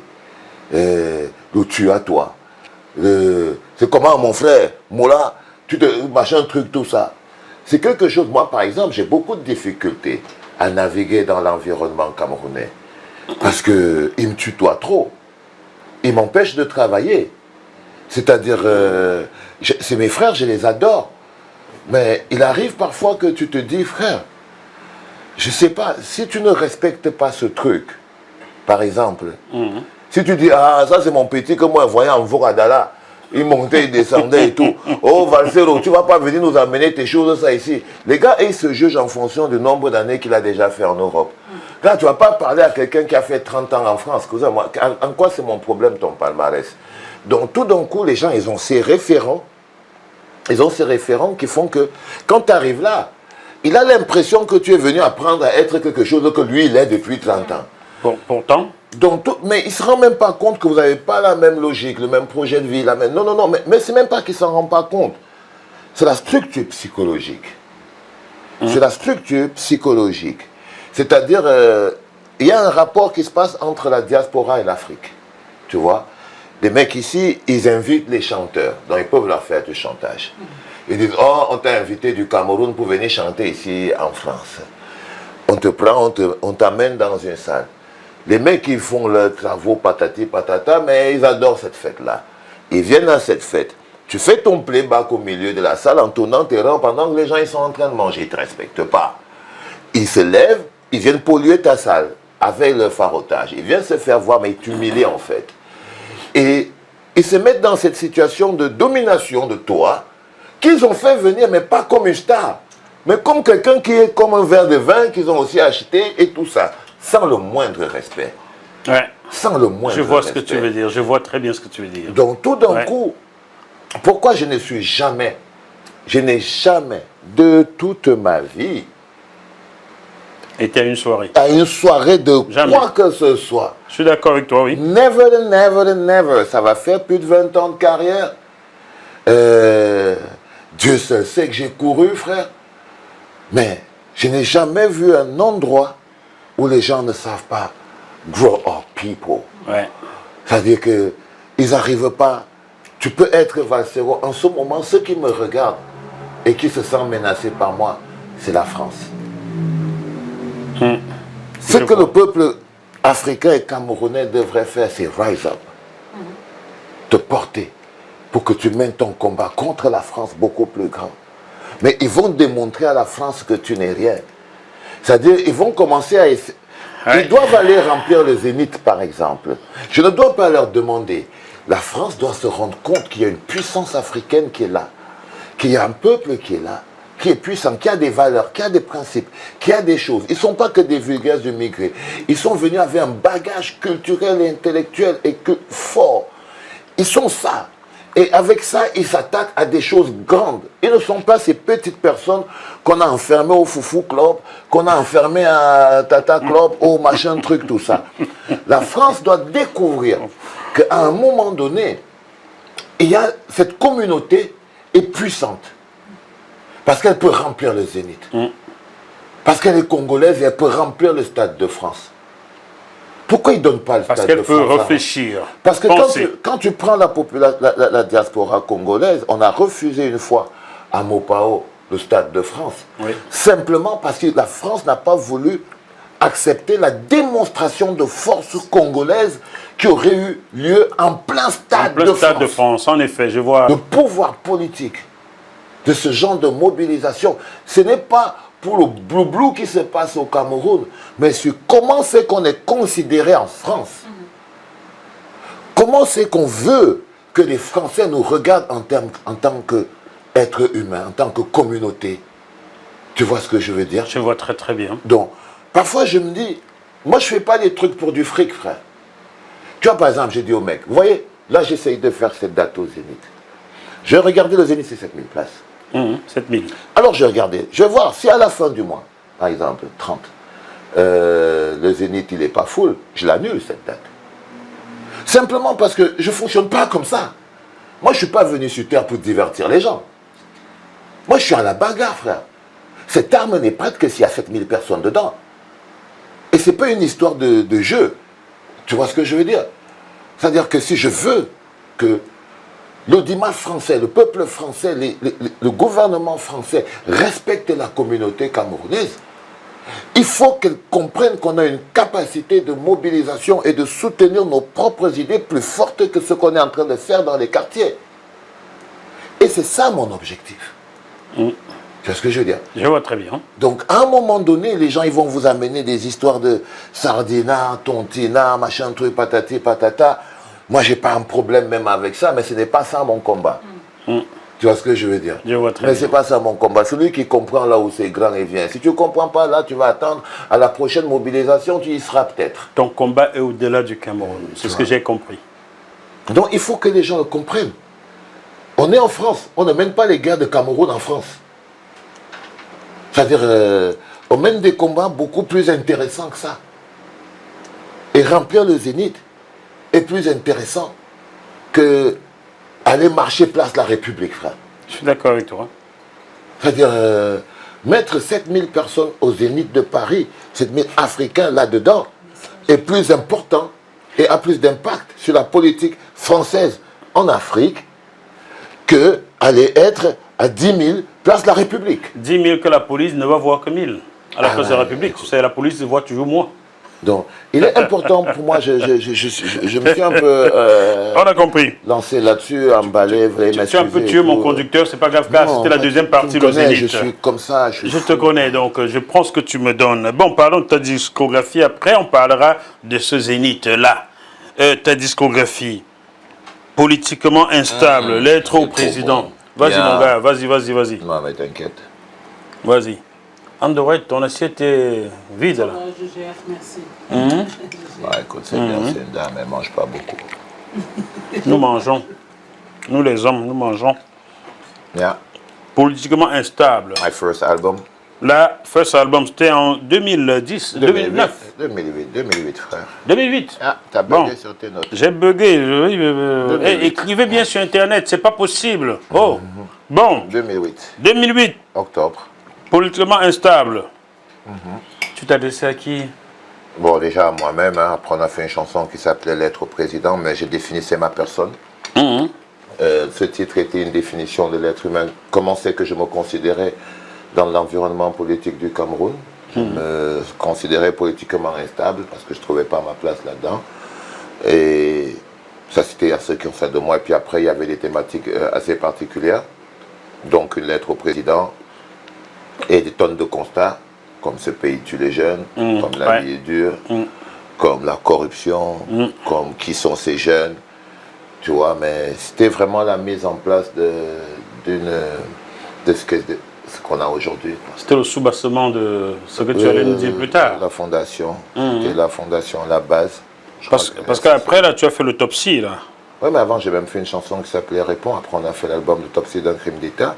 le tu à toi. C'est comment mon frère, Mola, machin truc, tout ça. C'est quelque chose, moi par exemple, j'ai beaucoup de difficultés à naviguer dans l'environnement camerounais. Parce qu'il me tutoie trop. Il m'empêche de travailler. C'est-à-dire, c'est mes frères, je les adore. Mais il arrive parfois que tu te dis, frère, je ne sais pas, si tu ne respectes pas ce truc, par exemple, si tu dis, ah, ça c'est mon petit que moi, voyant en Voradala, il montait, il descendait et tout. Oh, Valsero, tu ne vas pas venir nous amener tes choses, ça ici. Les gars, ils se jugent en fonction du nombre d'années qu'il a déjà fait en Europe. Là, tu ne vas pas parler à quelqu'un qui a fait 30 ans en France. En quoi c'est mon problème, ton palmarès? Donc, tout d'un coup, les gens, ils ont ces référents. Ils ont ces référents qui font que, quand tu arrives là, il a l'impression que tu es venu apprendre à être quelque chose que lui, il est depuis 30 ans. Bon, pourtant. Donc, mais il ne se rend même pas compte que vous n'avez pas la même logique, le même projet de vie. Non, mais ce n'est même pas qu'il ne s'en rend pas compte. C'est la structure psychologique. C'est la structure psychologique. C'est-à-dire, il y a un rapport qui se passe entre la diaspora et l'Afrique. Tu vois? Les mecs ici, ils invitent les chanteurs. Donc, ils peuvent leur faire du chantage. Ils disent, oh, on t'a invité du Cameroun pour venir chanter ici en France. On te prend, on t'amène dans une salle. Les mecs, ils font leurs travaux patati patata, mais ils adorent cette fête-là. Ils viennent à cette fête. Tu fais ton playback au milieu de la salle en tournant tes rangs pendant que les gens ils sont en train de manger. Ils ne te respectent pas. Ils se lèvent, ils viennent polluer ta salle avec leur farotage. Ils viennent se faire voir, mais ils t'humilient en fait. Et ils se mettent dans cette situation de domination de toi, qu'ils ont fait venir, mais pas comme une star, mais comme quelqu'un qui est comme un verre de vin qu'ils ont aussi acheté et tout ça, sans le moindre respect. Ouais. Sans le moindre respect. Je vois ce que tu veux dire, je vois très bien ce que tu veux dire. Donc tout d'un coup, pourquoi je n'ai jamais, de toute ma vie, été à une soirée. À une soirée de jamais. Quoi que ce soit. Je suis d'accord avec toi, oui. Never, never, never. Ça va faire plus de 20 ans de carrière. Dieu seul sait que j'ai couru, frère. Mais je n'ai jamais vu un endroit où les gens ne savent pas grow up people. Ouais. C'est-à-dire qu'ils n'arrivent pas. Tu peux être Valsero. En ce moment, ceux qui me regardent et qui se sentent menacés par moi, c'est la France. Ce que le peuple africain et camerounais devrait faire, c'est rise up. Te porter pour que tu mènes ton combat contre la France beaucoup plus grand. Mais ils vont démontrer à la France que tu n'es rien. C'est-à-dire, ils vont commencer à essayer. Ils doivent aller remplir le Zénith, par exemple. Je ne dois pas leur demander. La France doit se rendre compte qu'il y a une puissance africaine qui est là, qu'il y a un peuple qui est là, qui est puissant, qui a des valeurs, qui a des principes, qui a des choses. Ils ne sont pas que des vulgaires immigrés. Ils sont venus avec un bagage culturel et intellectuel fort. Ils sont ça. Et avec ça, ils s'attaquent à des choses grandes. Ils ne sont pas ces petites personnes qu'on a enfermées au Foufou Club, qu'on a enfermées à Tata Club, au machin truc, tout ça. La France doit découvrir qu'à un moment donné, il y a cette communauté est puissante. Parce qu'elle peut remplir le Zénith. Parce qu'elle est congolaise et elle peut remplir le Stade de France. Pourquoi ils ne donnent pas le Stade de France? Parce qu'elle peut réfléchir. Parce que quand tu prends la diaspora congolaise, on a refusé une fois à Mopao le Stade de France. Oui. Simplement parce que la France n'a pas voulu accepter la démonstration de force congolaise qui aurait eu lieu en plein Stade de France. Stade de France, en effet, je vois. Le pouvoir politique de ce genre de mobilisation, ce n'est pas pour le blou-blou qui se passe au Cameroun, mais sur comment c'est qu'on est considéré en France. Comment c'est qu'on veut que les Français nous regardent en tant qu'êtres humains, en tant que communauté. Tu vois ce que je veux dire? Je vois très très bien. Donc, parfois je me dis, moi je ne fais pas des trucs pour du fric, frère. Tu vois, par exemple, j'ai dit au mec, vous voyez, là j'essaye de faire cette date au Zénith. Je vais regarder le Zénith, c'est 7000 places. 7000. Alors je vais regarder, je vais voir si à la fin du mois, par exemple 30, le Zénith il n'est pas full, je l'annule cette date. Simplement parce que je ne fonctionne pas comme ça. Moi je ne suis pas venu sur terre pour divertir les gens. Moi je suis à la bagarre, frère. Cette arme n'est prête que s'il y a 7000 personnes dedans. Et ce n'est pas une histoire de jeu. Tu vois ce que je veux dire? C'est-à-dire que si je veux que l'audimat français, le peuple français, le gouvernement français respecte la communauté camerounaise, il faut qu'elle comprenne qu'on a une capacité de mobilisation et de soutenir nos propres idées plus fortes que ce qu'on est en train de faire dans les quartiers. Et c'est ça mon objectif. Tu vois ce que je veux dire? Je vois très bien. Donc, à un moment donné, les gens ils vont vous amener des histoires de sardina, tontina, machin, truc, patati, patata. Moi, je n'ai pas un problème même avec ça, mais ce n'est pas ça mon combat. Tu vois ce que je veux dire? Je vois très mais bien. ce n'est pas ça mon combat. Celui qui comprend là où c'est grand et vient. Si tu ne comprends pas là, tu vas attendre à la prochaine mobilisation, tu y seras peut-être. Ton combat est au-delà du Cameroun. C'est ce que j'ai compris. Donc, il faut que les gens le comprennent. On est en France. On ne mène pas les guerres de Cameroun en France. C'est-à-dire, on mène des combats beaucoup plus intéressants que ça. Et remplir le Zénith est plus intéressant que aller marcher place de la République, frère. Je suis d'accord avec toi. C'est-à-dire, mettre 7000 personnes au Zénith de Paris, 7000 Africains là-dedans, est plus important et a plus d'impact sur la politique française en Afrique que aller être à 10 000 place de la République. 10 000 que la police ne va voir que 1000. À la place de la République, tu sais, la police voit toujours moins. Donc, il est important pour moi, je me suis un peu On a compris. lancé là-dessus, emballé, Tu es un peu tué, mon conducteur, c'est pas grave, car c'était la deuxième partie de Zénith. Je suis comme ça. Je te connais, donc je prends ce que tu me donnes. Bon, parlons de ta discographie. Après, on parlera de ce Zénith-là. Ta discographie, politiquement instable, lettre au président. Vas-y, mon gars, vas-y. Non, mais t'inquiète. Vas-y. Andorette, ton assiette est vide, là. Je gère, merci. Écoute, c'est bien, c'est une dame, elle ne mange pas beaucoup. Nous mangeons. Nous, les hommes, nous mangeons. Yeah. Politiquement instable. My first album. La first album, c'était en 2010, 2009. 2008, frère. 2008. Ah, t'as bugué sur tes notes. J'ai bugué. Écrivez bien sur Internet, c'est pas possible. Oh. Bon. 2008. 2008. Octobre. Politiquement instable. Tu t'as adressé à qui? Bon, déjà, moi-même, après on a fait une chanson qui s'appelait Lettre au président, mais j'ai définissé ma personne. Ce titre était une définition de l'être humain. Comment c'est que je me considérais dans l'environnement politique du Cameroun? Je me considérais politiquement instable parce que je ne trouvais pas ma place là-dedans. Et ça, c'était à ceux qui ont fait de moi. Et puis après, il y avait des thématiques assez particulières. Donc, une lettre au président et des tonnes de constats, comme ce pays tue les jeunes, comme la vie est dure, comme la corruption, comme qui sont ces jeunes. Tu vois, mais c'était vraiment la mise en place de ce qu'on a aujourd'hui. C'était le soubassement de ce que tu allais nous dire plus tard. La fondation, c'était la fondation, la base. Parce qu'après, là, tu as fait l'autopsie, là. Oui, mais avant, j'ai même fait une chanson qui s'appelait Réponds. Après, on a fait l'album L'autopsie d'un crime d'État.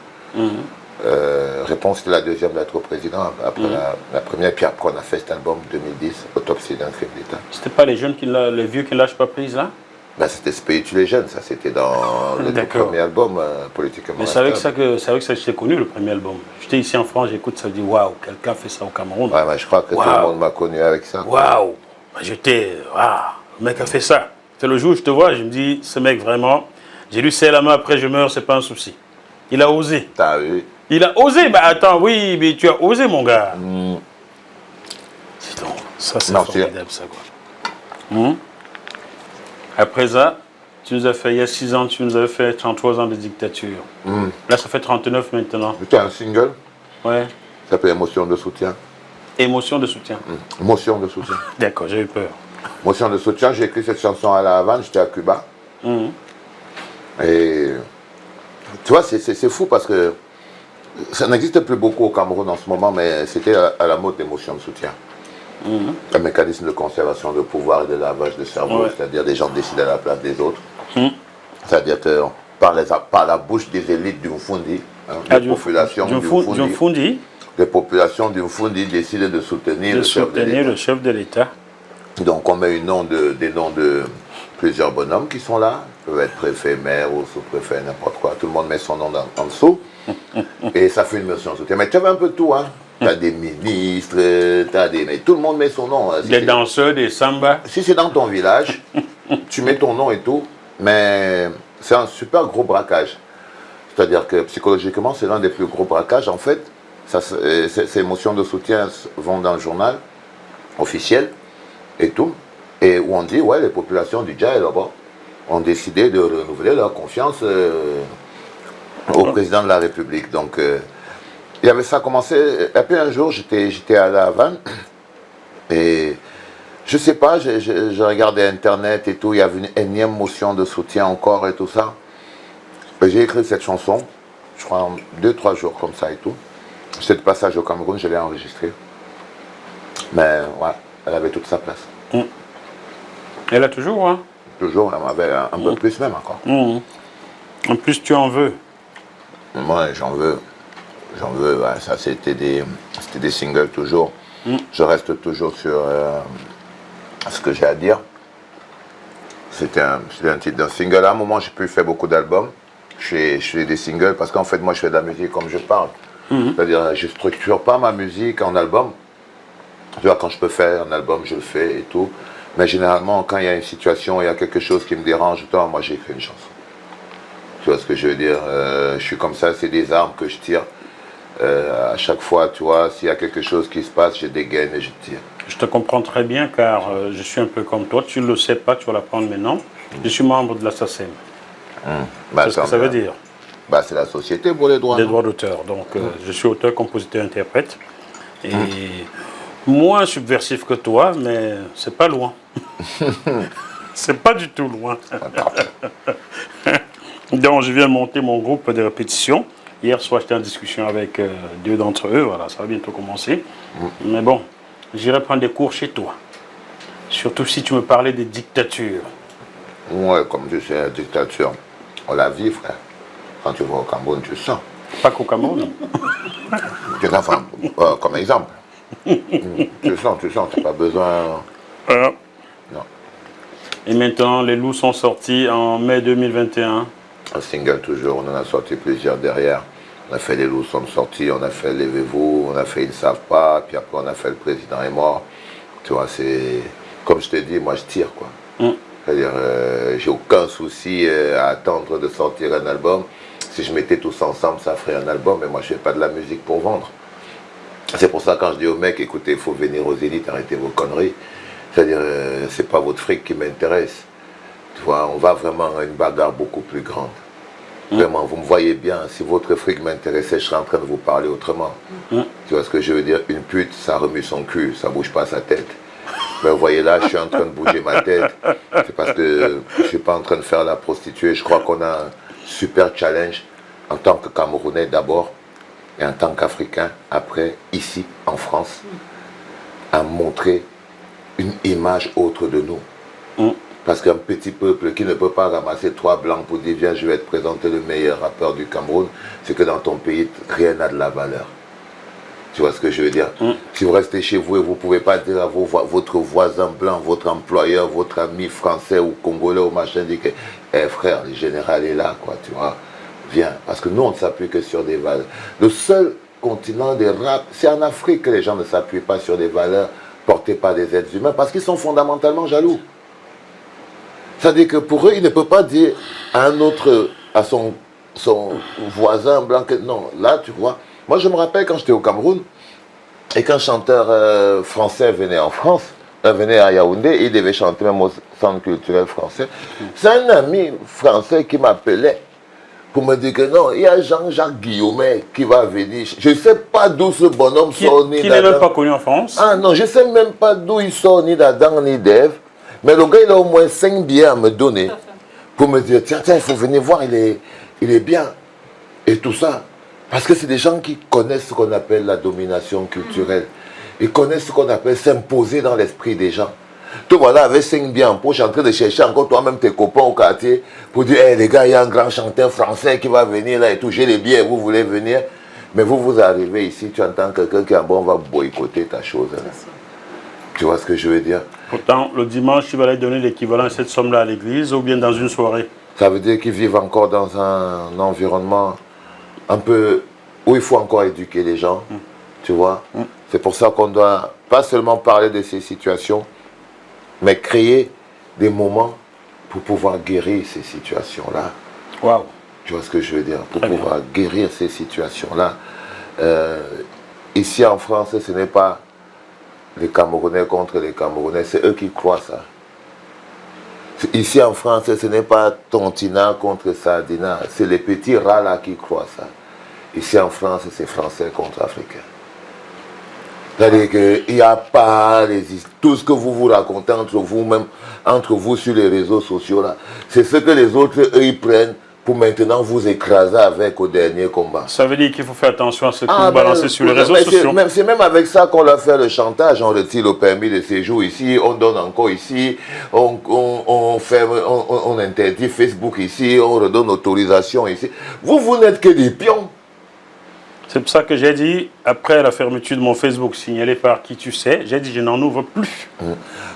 Réponse, c'était la deuxième lettre au président, après la première. Puis après, on a fait cet album 2010, Autopsie d'un crime d'État. C'était pas les jeunes, les vieux qui ne lâchent pas prise, là? Ben, c'était Spiritu les jeunes, ça c'était dans le tout premier album, Politiquement Mais c'est avec ça que je t'ai connu, le premier album. J'étais ici en France, j'écoute ça, je dis waouh, quelqu'un fait ça au Cameroun. Ouais, mais je crois que tout le monde m'a connu avec ça. Waouh! J'étais, le mec a fait ça. C'est le jour où je te vois, je me dis, ce mec vraiment, j'ai lu serrer la main, après je meurs, c'est pas un souci. Il a osé. T'as vu? Il a osé, bah attends, oui, mais tu as osé, mon gars. Dis donc, ça c'est formidable, ça, quoi. Après ça, tu nous as fait, il y a 6 ans, tu nous avais fait 33 ans de dictature. Là, ça fait 39 maintenant. C'était un single. Ouais. Ça s'appelle Émotion de soutien. Émotion de soutien. Émotion de soutien. D'accord, j'ai eu peur. Émotion de soutien, j'ai écrit cette chanson à La Havane, j'étais à Cuba. Et tu vois, c'est fou parce que ça n'existe plus beaucoup au Cameroun en ce moment, mais c'était à la mode d'émotion de soutien. Un mécanisme de conservation de pouvoir et de lavage de cerveau, c'est-à-dire des gens décident à la place des autres. C'est-à-dire que par la bouche des élites du Mfundi, des populations du Mfundi, les populations du Mfundi décident de soutenir le chef de l'État. Donc on met des noms de plusieurs bonhommes qui sont là, ils peuvent être préfet, maire ou sous-préfet, n'importe quoi, tout le monde met son nom en dessous, et ça fait une motion de soutien. Mais tu as un peu tout, hein. Tu as des ministres, mais tout le monde met son nom. Des danseurs, des samba. Si c'est dans ton village, tu mets ton nom et tout, mais c'est un super gros braquage. C'est-à-dire que psychologiquement, c'est l'un des plus gros braquages. En fait, ces motions de soutien vont dans le journal officiel et tout, et où on dit, ouais, les populations du Dja là-bas ont décidé de renouveler leur confiance au président de la République. Donc, il y avait ça commencé. Et puis un jour, j'étais à La Havane, et je sais pas, je regardais Internet et tout, il y avait une énième motion de soutien encore et tout ça. J'ai écrit cette chanson, je crois en 2-3 jours comme ça et tout. J'étais de passage au Cameroun, je l'ai enregistrée. Mais ouais, elle avait toute sa place. Elle a toujours, hein? Toujours, elle m'avait un peu plus même encore. En plus, tu en veux. Moi, j'en veux. Ouais, ça c'était des singles toujours. Je reste toujours sur ce que j'ai à dire. C'était un titre d'un single. À un moment, j'ai pu faire beaucoup d'albums. Je fais des singles parce qu'en fait, moi, je fais de la musique comme je parle. C'est-à-dire, je ne structure pas ma musique en album. Tu vois, quand je peux faire un album, je le fais et tout. Mais généralement, quand il y a une situation, il y a quelque chose qui me dérange, moi, j'écris une chanson. Tu vois ce que je veux dire? Je suis comme ça, c'est des armes que je tire. À chaque fois, tu vois, s'il y a quelque chose qui se passe, je dégaine et je tire. Je te comprends très bien car je suis un peu comme toi. Tu ne le sais pas, tu vas l'apprendre maintenant. Je suis membre de la SACEM. C'est ce que ça veut dire. Bah, c'est la société pour les droits. Les droits d'auteur. Donc, je suis auteur, compositeur, interprète. Et moins subversif que toi, mais c'est pas loin. C'est pas du tout loin. Donc, je viens de monter mon groupe de répétition. Hier soir, j'étais en discussion avec 2 d'entre eux. Voilà, ça va bientôt commencer. Mais bon, j'irai prendre des cours chez toi. Surtout si tu me parlais des dictatures. Ouais, comme tu sais, la dictature, on la vit, frère. Quand tu vas au Cameroun, tu sens. Pas qu'au Cameroun. Enfin, comme exemple. Tu sens, tu n'as pas besoin. Non. Et maintenant, les loups sont sortis en mai 2021. Un single toujours, on en a sorti plusieurs derrière. On a fait Les loups sont sortis, on a fait Levez-vous, on a fait Ils ne savent pas, puis après on a fait Le président est mort. Tu vois, c'est. Comme je te dis, moi je tire, quoi. C'est-à-dire, j'ai aucun souci à attendre de sortir un album. Si je mettais tous ensemble, ça ferait un album, mais moi je ne fais pas de la musique pour vendre. C'est pour ça quand je dis aux mecs, écoutez, il faut venir aux Zénith, arrêtez vos conneries. C'est-à-dire, c'est pas votre fric qui m'intéresse. Tu vois, on va vraiment à une bagarre beaucoup plus grande. Vraiment, vous me voyez bien, si votre fric m'intéressait, je serais en train de vous parler autrement. Tu vois ce que je veux dire? Une pute, ça remue son cul, ça bouge pas sa tête. Mais vous voyez là, je suis en train de bouger ma tête. C'est parce que je ne suis pas en train de faire la prostituée. Je crois qu'on a un super challenge en tant que Camerounais d'abord et en tant qu'Africain après, ici, en France, à montrer une image autre de nous. Parce qu'un petit peuple qui ne peut pas ramasser 3 blancs pour dire viens, je vais te présenter le meilleur rappeur du Cameroun, c'est que dans ton pays, rien n'a de la valeur. Tu vois ce que je veux dire? Si vous restez chez vous et vous ne pouvez pas dire à votre voisin blanc, votre employeur, votre ami français ou congolais ou machin, dire que hey, frère, le général est là, quoi, tu vois, viens. Parce que nous, on ne s'appuie que sur des valeurs. Le seul continent des rap, c'est en Afrique que les gens ne s'appuient pas sur des valeurs portées par des êtres humains parce qu'ils sont fondamentalement jaloux. C'est-à-dire que pour eux, il ne peut pas dire à un autre, à son voisin blanc, que non, là, tu vois. Moi, je me rappelle quand j'étais au Cameroun et qu'un chanteur français venait en France, venait à Yaoundé, il devait chanter même au centre culturel français. C'est un ami français qui m'appelait pour me dire que non, il y a Jean-Jacques Guillaumet qui va venir. Je ne sais pas d'où ce bonhomme sort ni d'Adam. Qui n'est même pas connu en France. Ah non, je ne sais même pas d'où il sort ni d'Adam ni d'Ève. Mais le gars, il a au moins 5 billets à me donner pour me dire, tiens, il faut venir voir, il est bien. Et tout ça. Parce que c'est des gens qui connaissent ce qu'on appelle la domination culturelle. Ils connaissent ce qu'on appelle s'imposer dans l'esprit des gens. Te voilà avec 5 billets en poche en train de chercher encore toi-même tes copains au quartier pour dire, hey, les gars, il y a un grand chanteur français qui va venir là et tout, j'ai les billets, vous voulez venir. Mais vous arrivez ici, tu entends quelqu'un qui est bon, va boycotter ta chose. Là. Tu vois ce que je veux dire? Pourtant, le dimanche, il va aller donner l'équivalent de cette somme-là à l'église ou bien dans une soirée. Ça veut dire qu'ils vivent encore dans un environnement un peu où il faut encore éduquer les gens, tu vois. C'est pour ça qu'on doit pas seulement parler de ces situations, mais créer des moments pour pouvoir guérir ces situations-là. Waouh. Tu vois ce que je veux dire? Pour pouvoir guérir ces situations-là. Ici en France, ce n'est pas les Camerounais contre les Camerounais, c'est eux qui croient ça. Ici en France, ce n'est pas Tontina contre Sardina, c'est les petits rats là qui croient ça. Ici en France, c'est Français contre Africains. C'est-à-dire qu'il n'y a pas tout ce que vous vous racontez entre vous-même, entre vous sur les réseaux sociaux là. C'est ce que les autres, eux, ils prennent pour maintenant vous écraser avec au dernier combat. Ça veut dire qu'il faut faire attention à ce que vous balancez sur les réseaux sociaux. C'est même avec ça qu'on leur fait le chantage. On retire le permis de séjour ici, on donne encore ici, on interdit Facebook ici, on redonne autorisation ici. Vous n'êtes que des pions. C'est pour ça que j'ai dit, après la fermeture de mon Facebook signalé par qui tu sais, j'ai dit je n'en ouvre plus.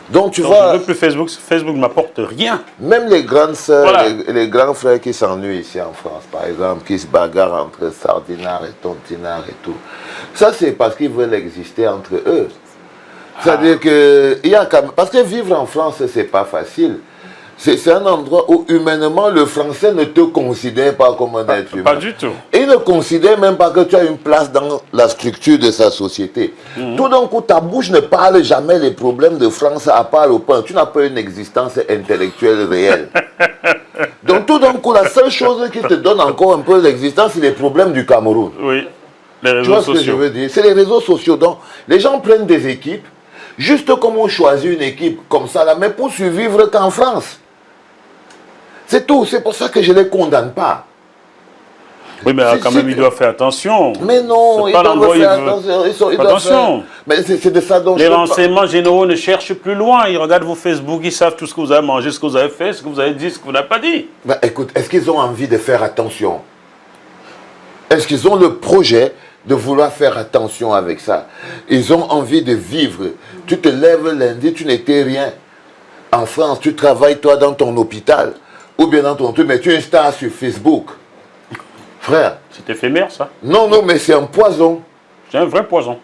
Donc tu vois, je ne veux plus Facebook, Facebook ne m'apporte rien. Même les grandes sœurs, les grands frères qui s'ennuient ici en France, par exemple, qui se bagarrent entre Sardinard et Tontinard et tout. Ça c'est parce qu'ils veulent exister entre eux. C'est-à-dire que, parce que vivre en France, c'est pas facile. C'est un endroit où humainement le français ne te considère pas comme un être humain. Pas du tout. Et il ne considère même pas que tu as une place dans la structure de sa société. Tout d'un coup, ta bouche ne parle jamais les problèmes de France à part au pain. Tu n'as pas une existence intellectuelle réelle. Donc tout d'un coup, la seule chose qui te donne encore un peu d'existence, c'est les problèmes du Cameroun. Oui, les réseaux sociaux. Tu vois ce que je veux dire? C'est les réseaux sociaux. Donc les gens prennent des équipes, juste comme on choisit une équipe comme ça, là, mais pour survivre qu'en France. C'est tout, c'est pour ça que je ne les condamne pas. Oui, mais quand même, ils doivent faire attention. Mais non, ils doivent faire attention. Attention. Mais c'est de ça dont les renseignements généraux ne cherchent plus loin. Ils regardent vos Facebook, ils savent tout ce que vous avez mangé, ce que vous avez fait, ce que vous avez dit, ce que vous n'avez pas dit. Ben, écoute, est-ce qu'ils ont envie de faire attention? Est-ce qu'ils ont le projet de vouloir faire attention avec ça? Ils ont envie de vivre. Tu te lèves lundi, tu n'étais rien. En France, tu travailles toi dans ton hôpital. Ou bien dans ton truc, mais tu es une star sur Facebook. Frère. C'est éphémère, ça. Non, non, mais c'est un poison. C'est un vrai poison.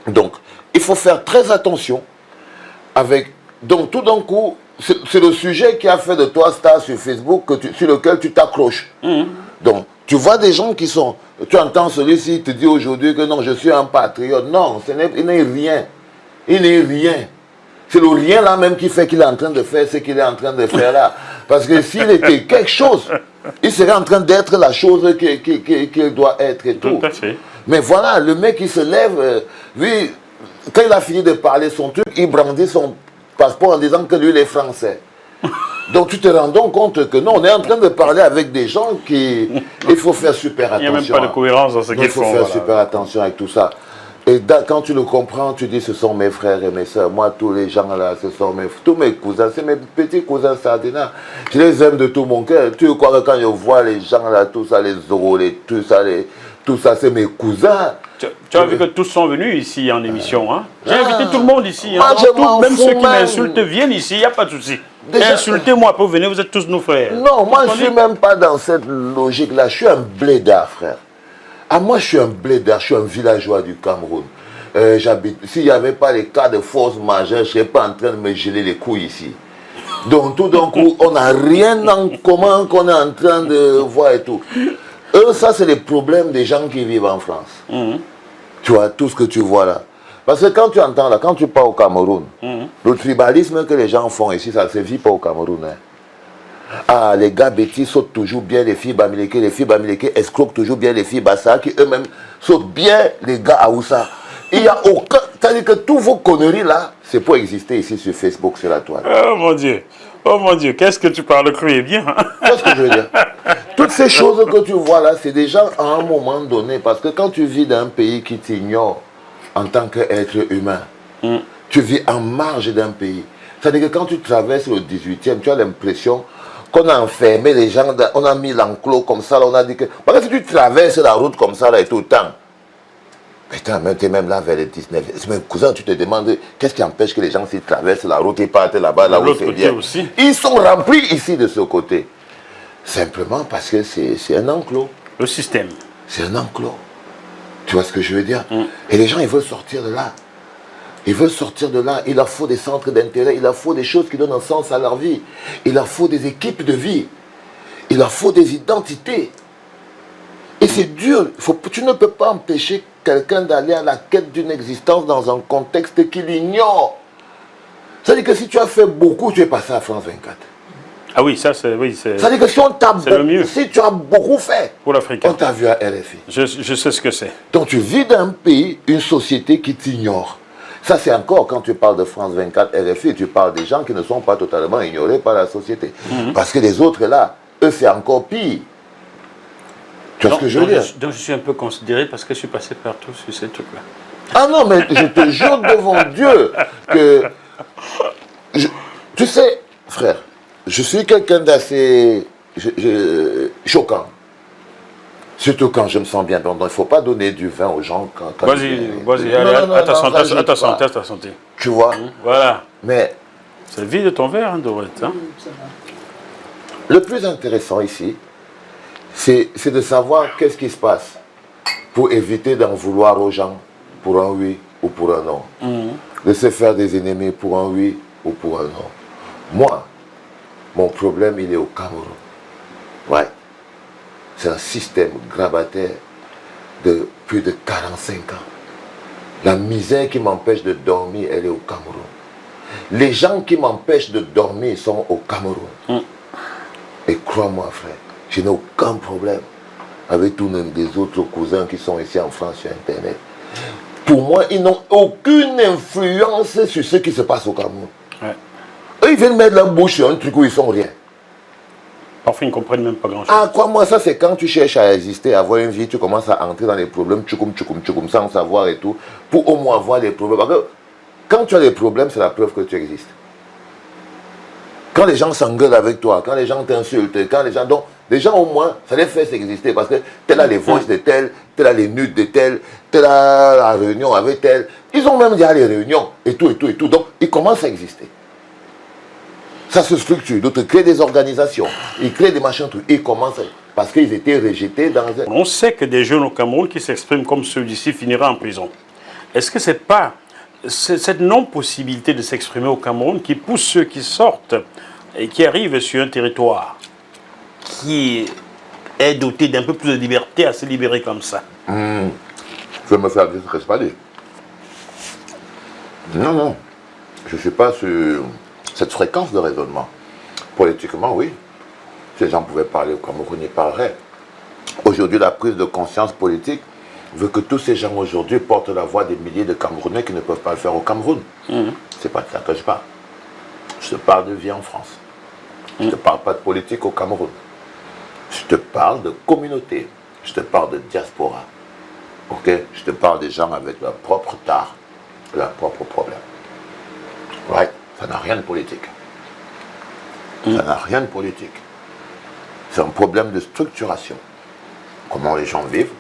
Donc, il faut faire très attention avec... Donc, tout d'un coup, c'est le sujet qui a fait de toi star sur Facebook sur lequel tu t'accroches. Donc, tu vois des gens qui sont... Tu entends celui-ci, il te dit aujourd'hui que non, je suis un patriote. Non, il n'est rien. Il n'est rien. C'est le rien là même qui fait qu'il est en train de faire ce qu'il est en train de faire là. Parce que s'il était quelque chose, il serait en train d'être la chose qu'il doit être et tout. Tout à fait. Mais voilà, le mec qui se lève, lui, quand il a fini de parler son truc, il brandit passeport en disant que lui, il est français. Donc tu te rends donc compte que non, on est en train de parler avec des gens qui... Il faut faire super attention. Il n'y a même pas de cohérence dans ce qu'ils font. Il faut faire super attention avec tout ça. Et quand tu le comprends, tu dis ce sont mes frères et mes soeurs. Moi, tous les gens là, ce sont tous mes cousins, c'est mes petits cousins sardinats. Je les aime de tout mon cœur. Tu crois que quand je vois les gens là, tout ça, les Zoro, tout ça, c'est mes cousins. Tu as vu que tous sont venus ici en émission. Hein? J'ai invité tout le monde ici. Moi, hein? Même ceux qui m'insultent viennent ici, il n'y a pas de souci. Insultez-moi, pour venir, vous êtes tous nos frères. Non, moi je ne suis même pas dans cette logique-là. Je suis un blédard, frère. Ah, moi je suis un blédard, je suis un villageois du Cameroun. S'il n'y avait pas les cas de force majeure, je ne serais pas en train de me geler les couilles ici. Donc tout d'un coup, on n'a rien en commun qu'on est en train de voir et tout. Eux, ça c'est les problèmes des gens qui vivent en France. Tu vois, tout ce que tu vois là. Parce que quand tu entends là, quand tu pars au Cameroun, le tribalisme que les gens font ici, ça ne se vit pas au Cameroun. Hein. Ah, les gars bêtis sautent toujours bien les filles bamileke, escroquent toujours bien les filles bassa, qui eux-mêmes sautent bien les gars Aoussa. Il n'y a aucun... C'est-à-dire que tous vos conneries là, c'est pour exister ici sur Facebook, sur la toile. Oh mon Dieu, qu'est-ce que tu parles cru et bien. Qu'est-ce que je veux dire? Toutes ces choses que tu vois là, c'est des gens à un moment donné, parce que quand tu vis dans un pays qui t'ignore, en tant qu'être humain, tu vis en marge d'un pays. C'est-à-dire que quand tu traverses le 18e, tu as l'impression qu'on a enfermé les gens, on a mis l'enclos comme ça, là, on a dit que... Parce que si tu traverses la route comme ça, là, et tout le temps, putain, tu es même là vers les 19. Mes cousins, tu te demandes, qu'est-ce qui empêche que les gens, s'ils traversent la route, ils partent là-bas, là où c'est bien. Aussi. Ils sont remplis ici de ce côté. Simplement parce que c'est un enclos. Le système. C'est un enclos. Tu vois ce que je veux dire? Et les gens, ils veulent sortir de là. Ils veulent sortir de là. Il leur faut des centres d'intérêt. Il leur faut des choses qui donnent un sens à leur vie. Il leur faut des équipes de vie. Il leur faut des identités. Et c'est dur. Tu ne peux pas empêcher quelqu'un d'aller à la quête d'une existence dans un contexte qu'il ignore. C'est-à-dire que si tu as fait beaucoup, tu es passé à France 24. Ah oui, ça c'est... Oui, c'est-à-dire que si tu as beaucoup fait, pour l'Africain, on t'a vu à RFI. Je sais ce que c'est. Donc tu vis dans un pays, une société qui t'ignore. Ça c'est encore, quand tu parles de France 24, RFI, tu parles des gens qui ne sont pas totalement ignorés par la société. Parce que les autres là, eux c'est encore pire. Tu vois ce que je veux dire? Donc je suis un peu considéré parce que je suis passé partout sur ces trucs-là. Ah non, mais je te jure devant Dieu que... tu sais, frère, je suis quelqu'un d'assez choquant. Surtout quand je me sens bien. Donc il ne faut pas donner du vin aux gens quand vas-y, allez, à ta santé. Tu vois? Voilà. Mais... c'est le vide de ton verre, hein, Dorette. Hein? Le plus intéressant ici, c'est de savoir qu'est-ce qui se passe pour éviter d'en vouloir aux gens pour un oui ou pour un non. De se faire des ennemis pour un oui ou pour un non. Moi, mon problème, il est au Cameroun. Ouais. C'est un système grabataire de plus de 45 ans. La misère qui m'empêche de dormir, elle est au Cameroun. Les gens qui m'empêchent de dormir sont au Cameroun. Et crois-moi, frère, je n'ai aucun problème avec tous les autres cousins qui sont ici en France sur Internet. Pour moi, ils n'ont aucune influence sur ce qui se passe au Cameroun. Ouais. Eux, ils viennent mettre la bouche sur un truc où ils sont rien. Parfois, ils ne comprennent même pas grand-chose. Ah, crois-moi, ça, c'est quand tu cherches à exister, à avoir une vie, tu commences à entrer dans les problèmes, tchoukoum, sans savoir et tout, pour au moins avoir les problèmes. Parce que quand tu as des problèmes, c'est la preuve que tu existes. Quand les gens s'engueulent avec toi, quand les gens t'insultent, quand les gens... Donc, les gens, au moins, ça les fait exister. Parce que tel a les voices de tel a les nudes de tel a la réunion avec tel. Ils ont même déjà les réunions, et tout. Donc, ils commencent à exister. Ça se structure. D'autres créent des organisations. Ils créent des machins, trucs. Ils commencent parce qu'ils étaient rejetés dans... On sait que des jeunes au Cameroun qui s'expriment comme ceux d'ici finiront en prison. Est-ce que ce n'est pas cette non-possibilité de s'exprimer au Cameroun qui pousse ceux qui sortent et qui arrivent sur un territoire qui est doté d'un peu plus de liberté à se libérer comme ça? Je vais me faire dire ce que je pas dit. Non. Je ne suis pas sur cette fréquence de raisonnement. Politiquement, oui. Si les gens pouvaient parler au Cameroun, ils parleraient. Aujourd'hui, la prise de conscience politique veut que tous ces gens aujourd'hui portent la voix des milliers de Camerounais qui ne peuvent pas le faire au Cameroun. C'est pas de ça que je parle. Je te parle de vie en France. Je ne te parle pas de politique au Cameroun. Je te parle de communauté. Je te parle de diaspora. Ok? Je te parle des gens avec leur propre tare, leur propre problème. Ouais, ça n'a rien de politique. Ça n'a rien de politique. C'est un problème de structuration. Comment les gens vivent,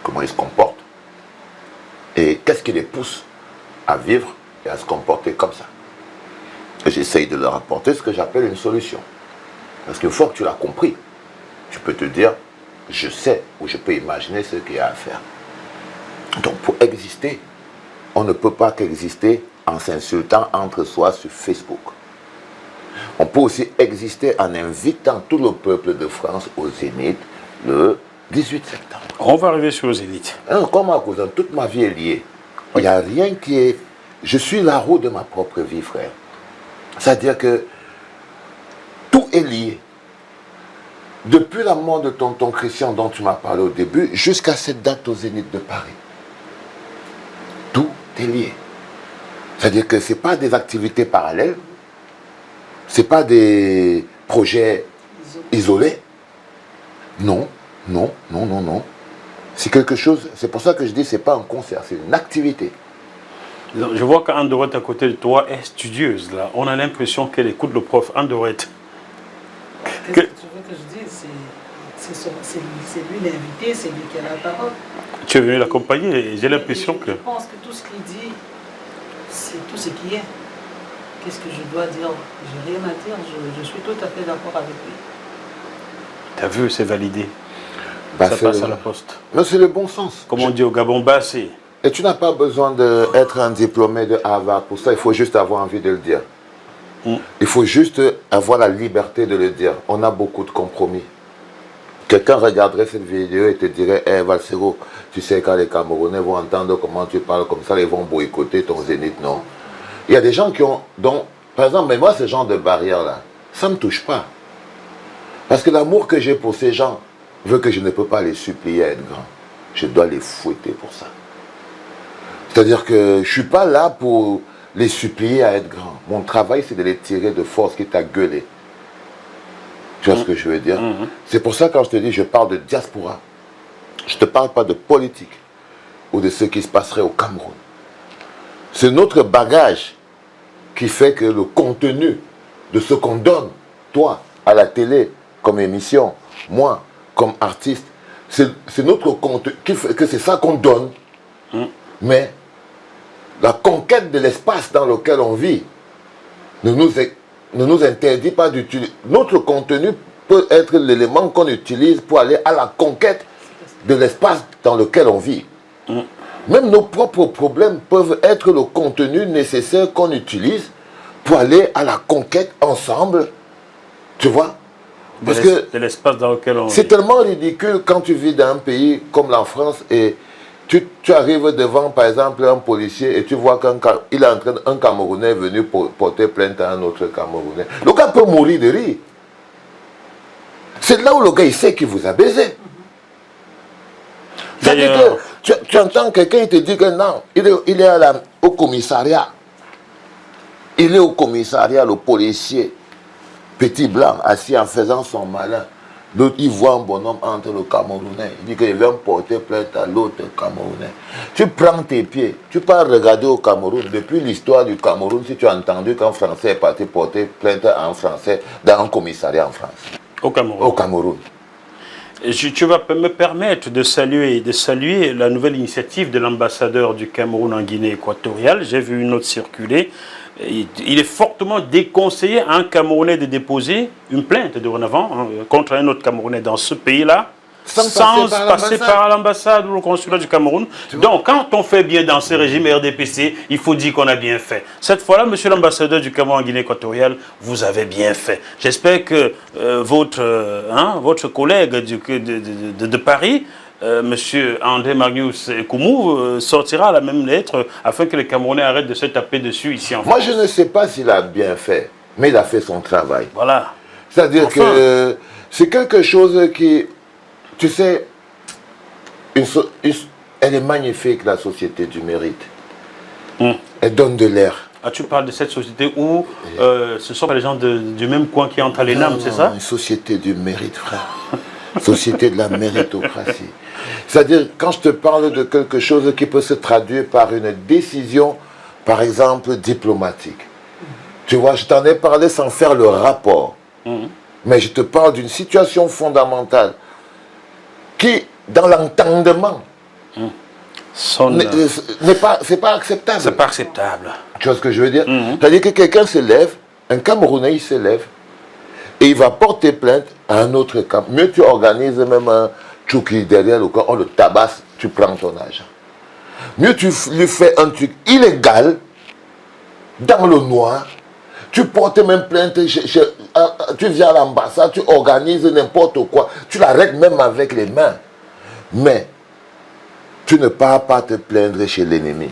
comment ils se comportent, et qu'est-ce qui les pousse à vivre et à se comporter comme ça. Et j'essaye de leur apporter ce que j'appelle une solution. Parce qu'une fois que tu l'as compris, tu peux te dire, je sais ou je peux imaginer ce qu'il y a à faire. Donc pour exister, on ne peut pas qu'exister en s'insultant entre soi sur Facebook. On peut aussi exister en invitant tout le peuple de France au Zénith le 18 septembre. On va arriver sur le Zénith. Comme ma cousin, toute ma vie est liée. Il n'y a rien qui est... Je suis la roue de ma propre vie, frère. C'est-à-dire que tout est lié. Depuis la mort de tonton Christian dont tu m'as parlé au début, jusqu'à cette date au Zénith de Paris. Tout est lié. C'est-à-dire que ce n'est pas des activités parallèles, ce n'est pas des projets isolés. Non, non, non, non, non. C'est quelque chose, c'est pour ça que je dis ce n'est pas un concert, c'est une activité. Je vois qu'Andorette à côté de toi est studieuse là. On a l'impression qu'elle écoute le prof Andorette. Qu'est-ce que tu veux que je dise? C'est lui l'invité, c'est lui qui a la parole. Tu es venu l'accompagner et j'ai l'impression que... Je pense que tout ce qu'il dit, c'est tout ce qui est. Qu'est-ce que je dois dire? Je n'ai rien à dire, je suis tout à fait d'accord avec lui. T'as vu, c'est validé. Bah, ça passe à la poste. Mais c'est le bon sens. Comme on dit au Gabon, bassé. Et tu n'as pas besoin d'être un diplômé de Harvard pour ça, il faut juste avoir envie de le dire. Il faut juste avoir la liberté de le dire. On a beaucoup de compromis. Quelqu'un regarderait cette vidéo et te dirait, hey, Valsero, tu sais quand les Camerounais vont entendre comment tu parles comme ça, ils vont boycotter ton Zénith. Non. Il y a des gens qui ont... Donc, par exemple, mais moi, ce genre de barrière-là, ça ne me touche pas. Parce que l'amour que j'ai pour ces gens veut que je ne peux pas les supplier à être grands. Je dois les fouetter pour ça. C'est-à-dire que je ne suis pas là pour les supplier à être grands. Mon travail, c'est de les tirer de force, quitte à gueuler. Tu vois ce que je veux dire? C'est pour ça que quand je te dis, je parle de diaspora. Je ne te parle pas de politique ou de ce qui se passerait au Cameroun. C'est notre bagage qui fait que le contenu de ce qu'on donne, toi, à la télé, comme émission, moi, comme artiste, c'est notre contenu qui fait que c'est ça qu'on donne. Mais la conquête de l'espace dans lequel on vit ne nous interdit pas d'utiliser. Notre contenu peut être l'élément qu'on utilise pour aller à la conquête de l'espace dans lequel on vit. Même nos propres problèmes peuvent être le contenu nécessaire qu'on utilise pour aller à la conquête ensemble. Tu vois? Parce que de l'espace dans lequel on vit. C'est tellement ridicule quand tu vis dans un pays comme la France et tu arrives devant, par exemple, un policier et tu vois qu'un Camerounais est venu porter plainte à un autre Camerounais. Le gars peut mourir de rire. C'est là où le gars, il sait qu'il vous a baisé. C'est-à-dire que tu entends quelqu'un, il te dit que non, il est au commissariat. Il est au commissariat, le policier, petit blanc, assis en faisant son malin. L'autre, il voit un bonhomme entre le Camerounais. Il dit qu'il vient porter plainte à l'autre Camerounais. Tu prends tes pieds, tu pars regarder au Cameroun. Depuis l'histoire du Cameroun, si tu as entendu qu'un Français est parti porter plainte à un Français dans un commissariat en France. Au Cameroun. Au Cameroun. Tu vas me permettre de saluer la nouvelle initiative de l'ambassadeur du Cameroun en Guinée équatoriale. J'ai vu une note circuler. Il est fortement déconseillé à un Camerounais de déposer une plainte dorénavant contre un autre Camerounais dans ce pays-là, sans passer par l'ambassade ou le consulat du Cameroun. Donc, quand on fait bien dans ce régime RDPC, il faut dire qu'on a bien fait. Cette fois-là, monsieur l'ambassadeur du Cameroun en Guinée équatoriale, vous avez bien fait. J'espère que votre collègue de Paris, monsieur André Magnus Koumou, sortira la même lettre afin que les Camerounais arrêtent de se taper dessus ici en France. Moi, je ne sais pas s'il a bien fait, mais il a fait son travail. Voilà. C'est-à-dire que c'est quelque chose qui... Tu sais, elle est magnifique, la société du mérite. Elle donne de l'air. tu parles de cette société où ce sont les gens du même coin qui entrent à l'ENAM, c'est ça? Une société du mérite, frère. Société de la méritocratie. C'est-à-dire, quand je te parle de quelque chose qui peut se traduire par une décision, par exemple, diplomatique. Tu vois, je t'en ai parlé sans faire le rapport. Mais je te parle d'une situation fondamentale qui, dans l'entendement, c'est pas acceptable. C'est pas acceptable. Tu vois ce que je veux dire? C'est-à-dire que quelqu'un se lève, un Camerounais, il se lève, et il va porter plainte à un autre camp. Mieux tu organises même un tchouki derrière le camp, on le tabasse, tu prends ton argent. Mieux tu lui fais un truc illégal, dans le noir, tu portes même plainte, tu viens à l'ambassade, tu organises n'importe quoi, tu l'arrêtes même avec les mains. Mais tu ne pars pas te plaindre chez l'ennemi.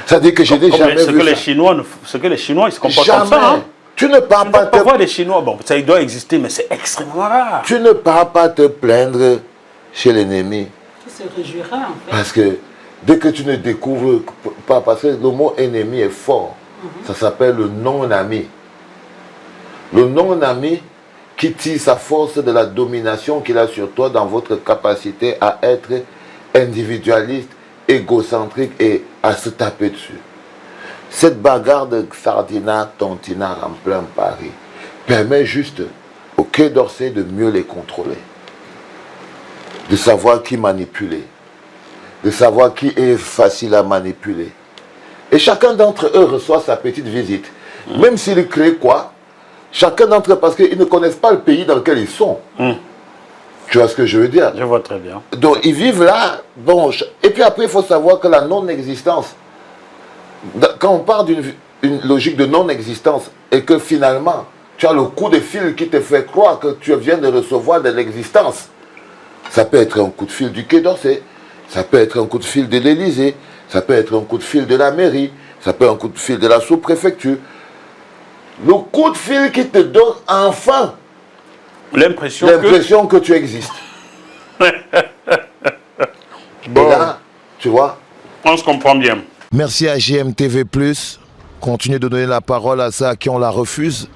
C'est-à-dire que je n'ai jamais vu ce que les Chinois, ils se comportent comme ça. Hein? Tu ne pars pas te voir des Chinois, bon, ça il doit exister, mais c'est extrêmement rare. Tu ne pars pas te plaindre chez l'ennemi. Tu se réjouiras en fait. Parce que dès que tu ne découvres pas, parce que le mot ennemi est fort, ça s'appelle le non-ami. Le non-ami qui tire sa force de la domination qu'il a sur toi dans votre capacité à être individualiste, égocentrique et à se taper dessus. Cette bagarre de Sardinat, Tontinat en plein Paris permet juste au Quai d'Orsay de mieux les contrôler, de savoir qui manipuler, de savoir qui est facile à manipuler. Et chacun d'entre eux reçoit sa petite visite. Même s'ils créent quoi, chacun d'entre eux, parce qu'ils ne connaissent pas le pays dans lequel ils sont. Tu vois ce que je veux dire? Je vois très bien. Donc ils vivent là, bon, et puis après il faut savoir que la non-existence, quand on parle d'une logique de non-existence, et que finalement, tu as le coup de fil qui te fait croire que tu viens de recevoir de l'existence, ça peut être un coup de fil du Quai d'Orsay, ça peut être un coup de fil de l'Élysée, ça peut être un coup de fil de la mairie, ça peut être un coup de fil de la sous-préfecture. Le coup de fil qui te donne enfin l'impression que tu existes. Bon. Et là, tu vois, on se comprend bien. Merci à GMTV+. Continuez de donner la parole à ceux à qui on la refuse.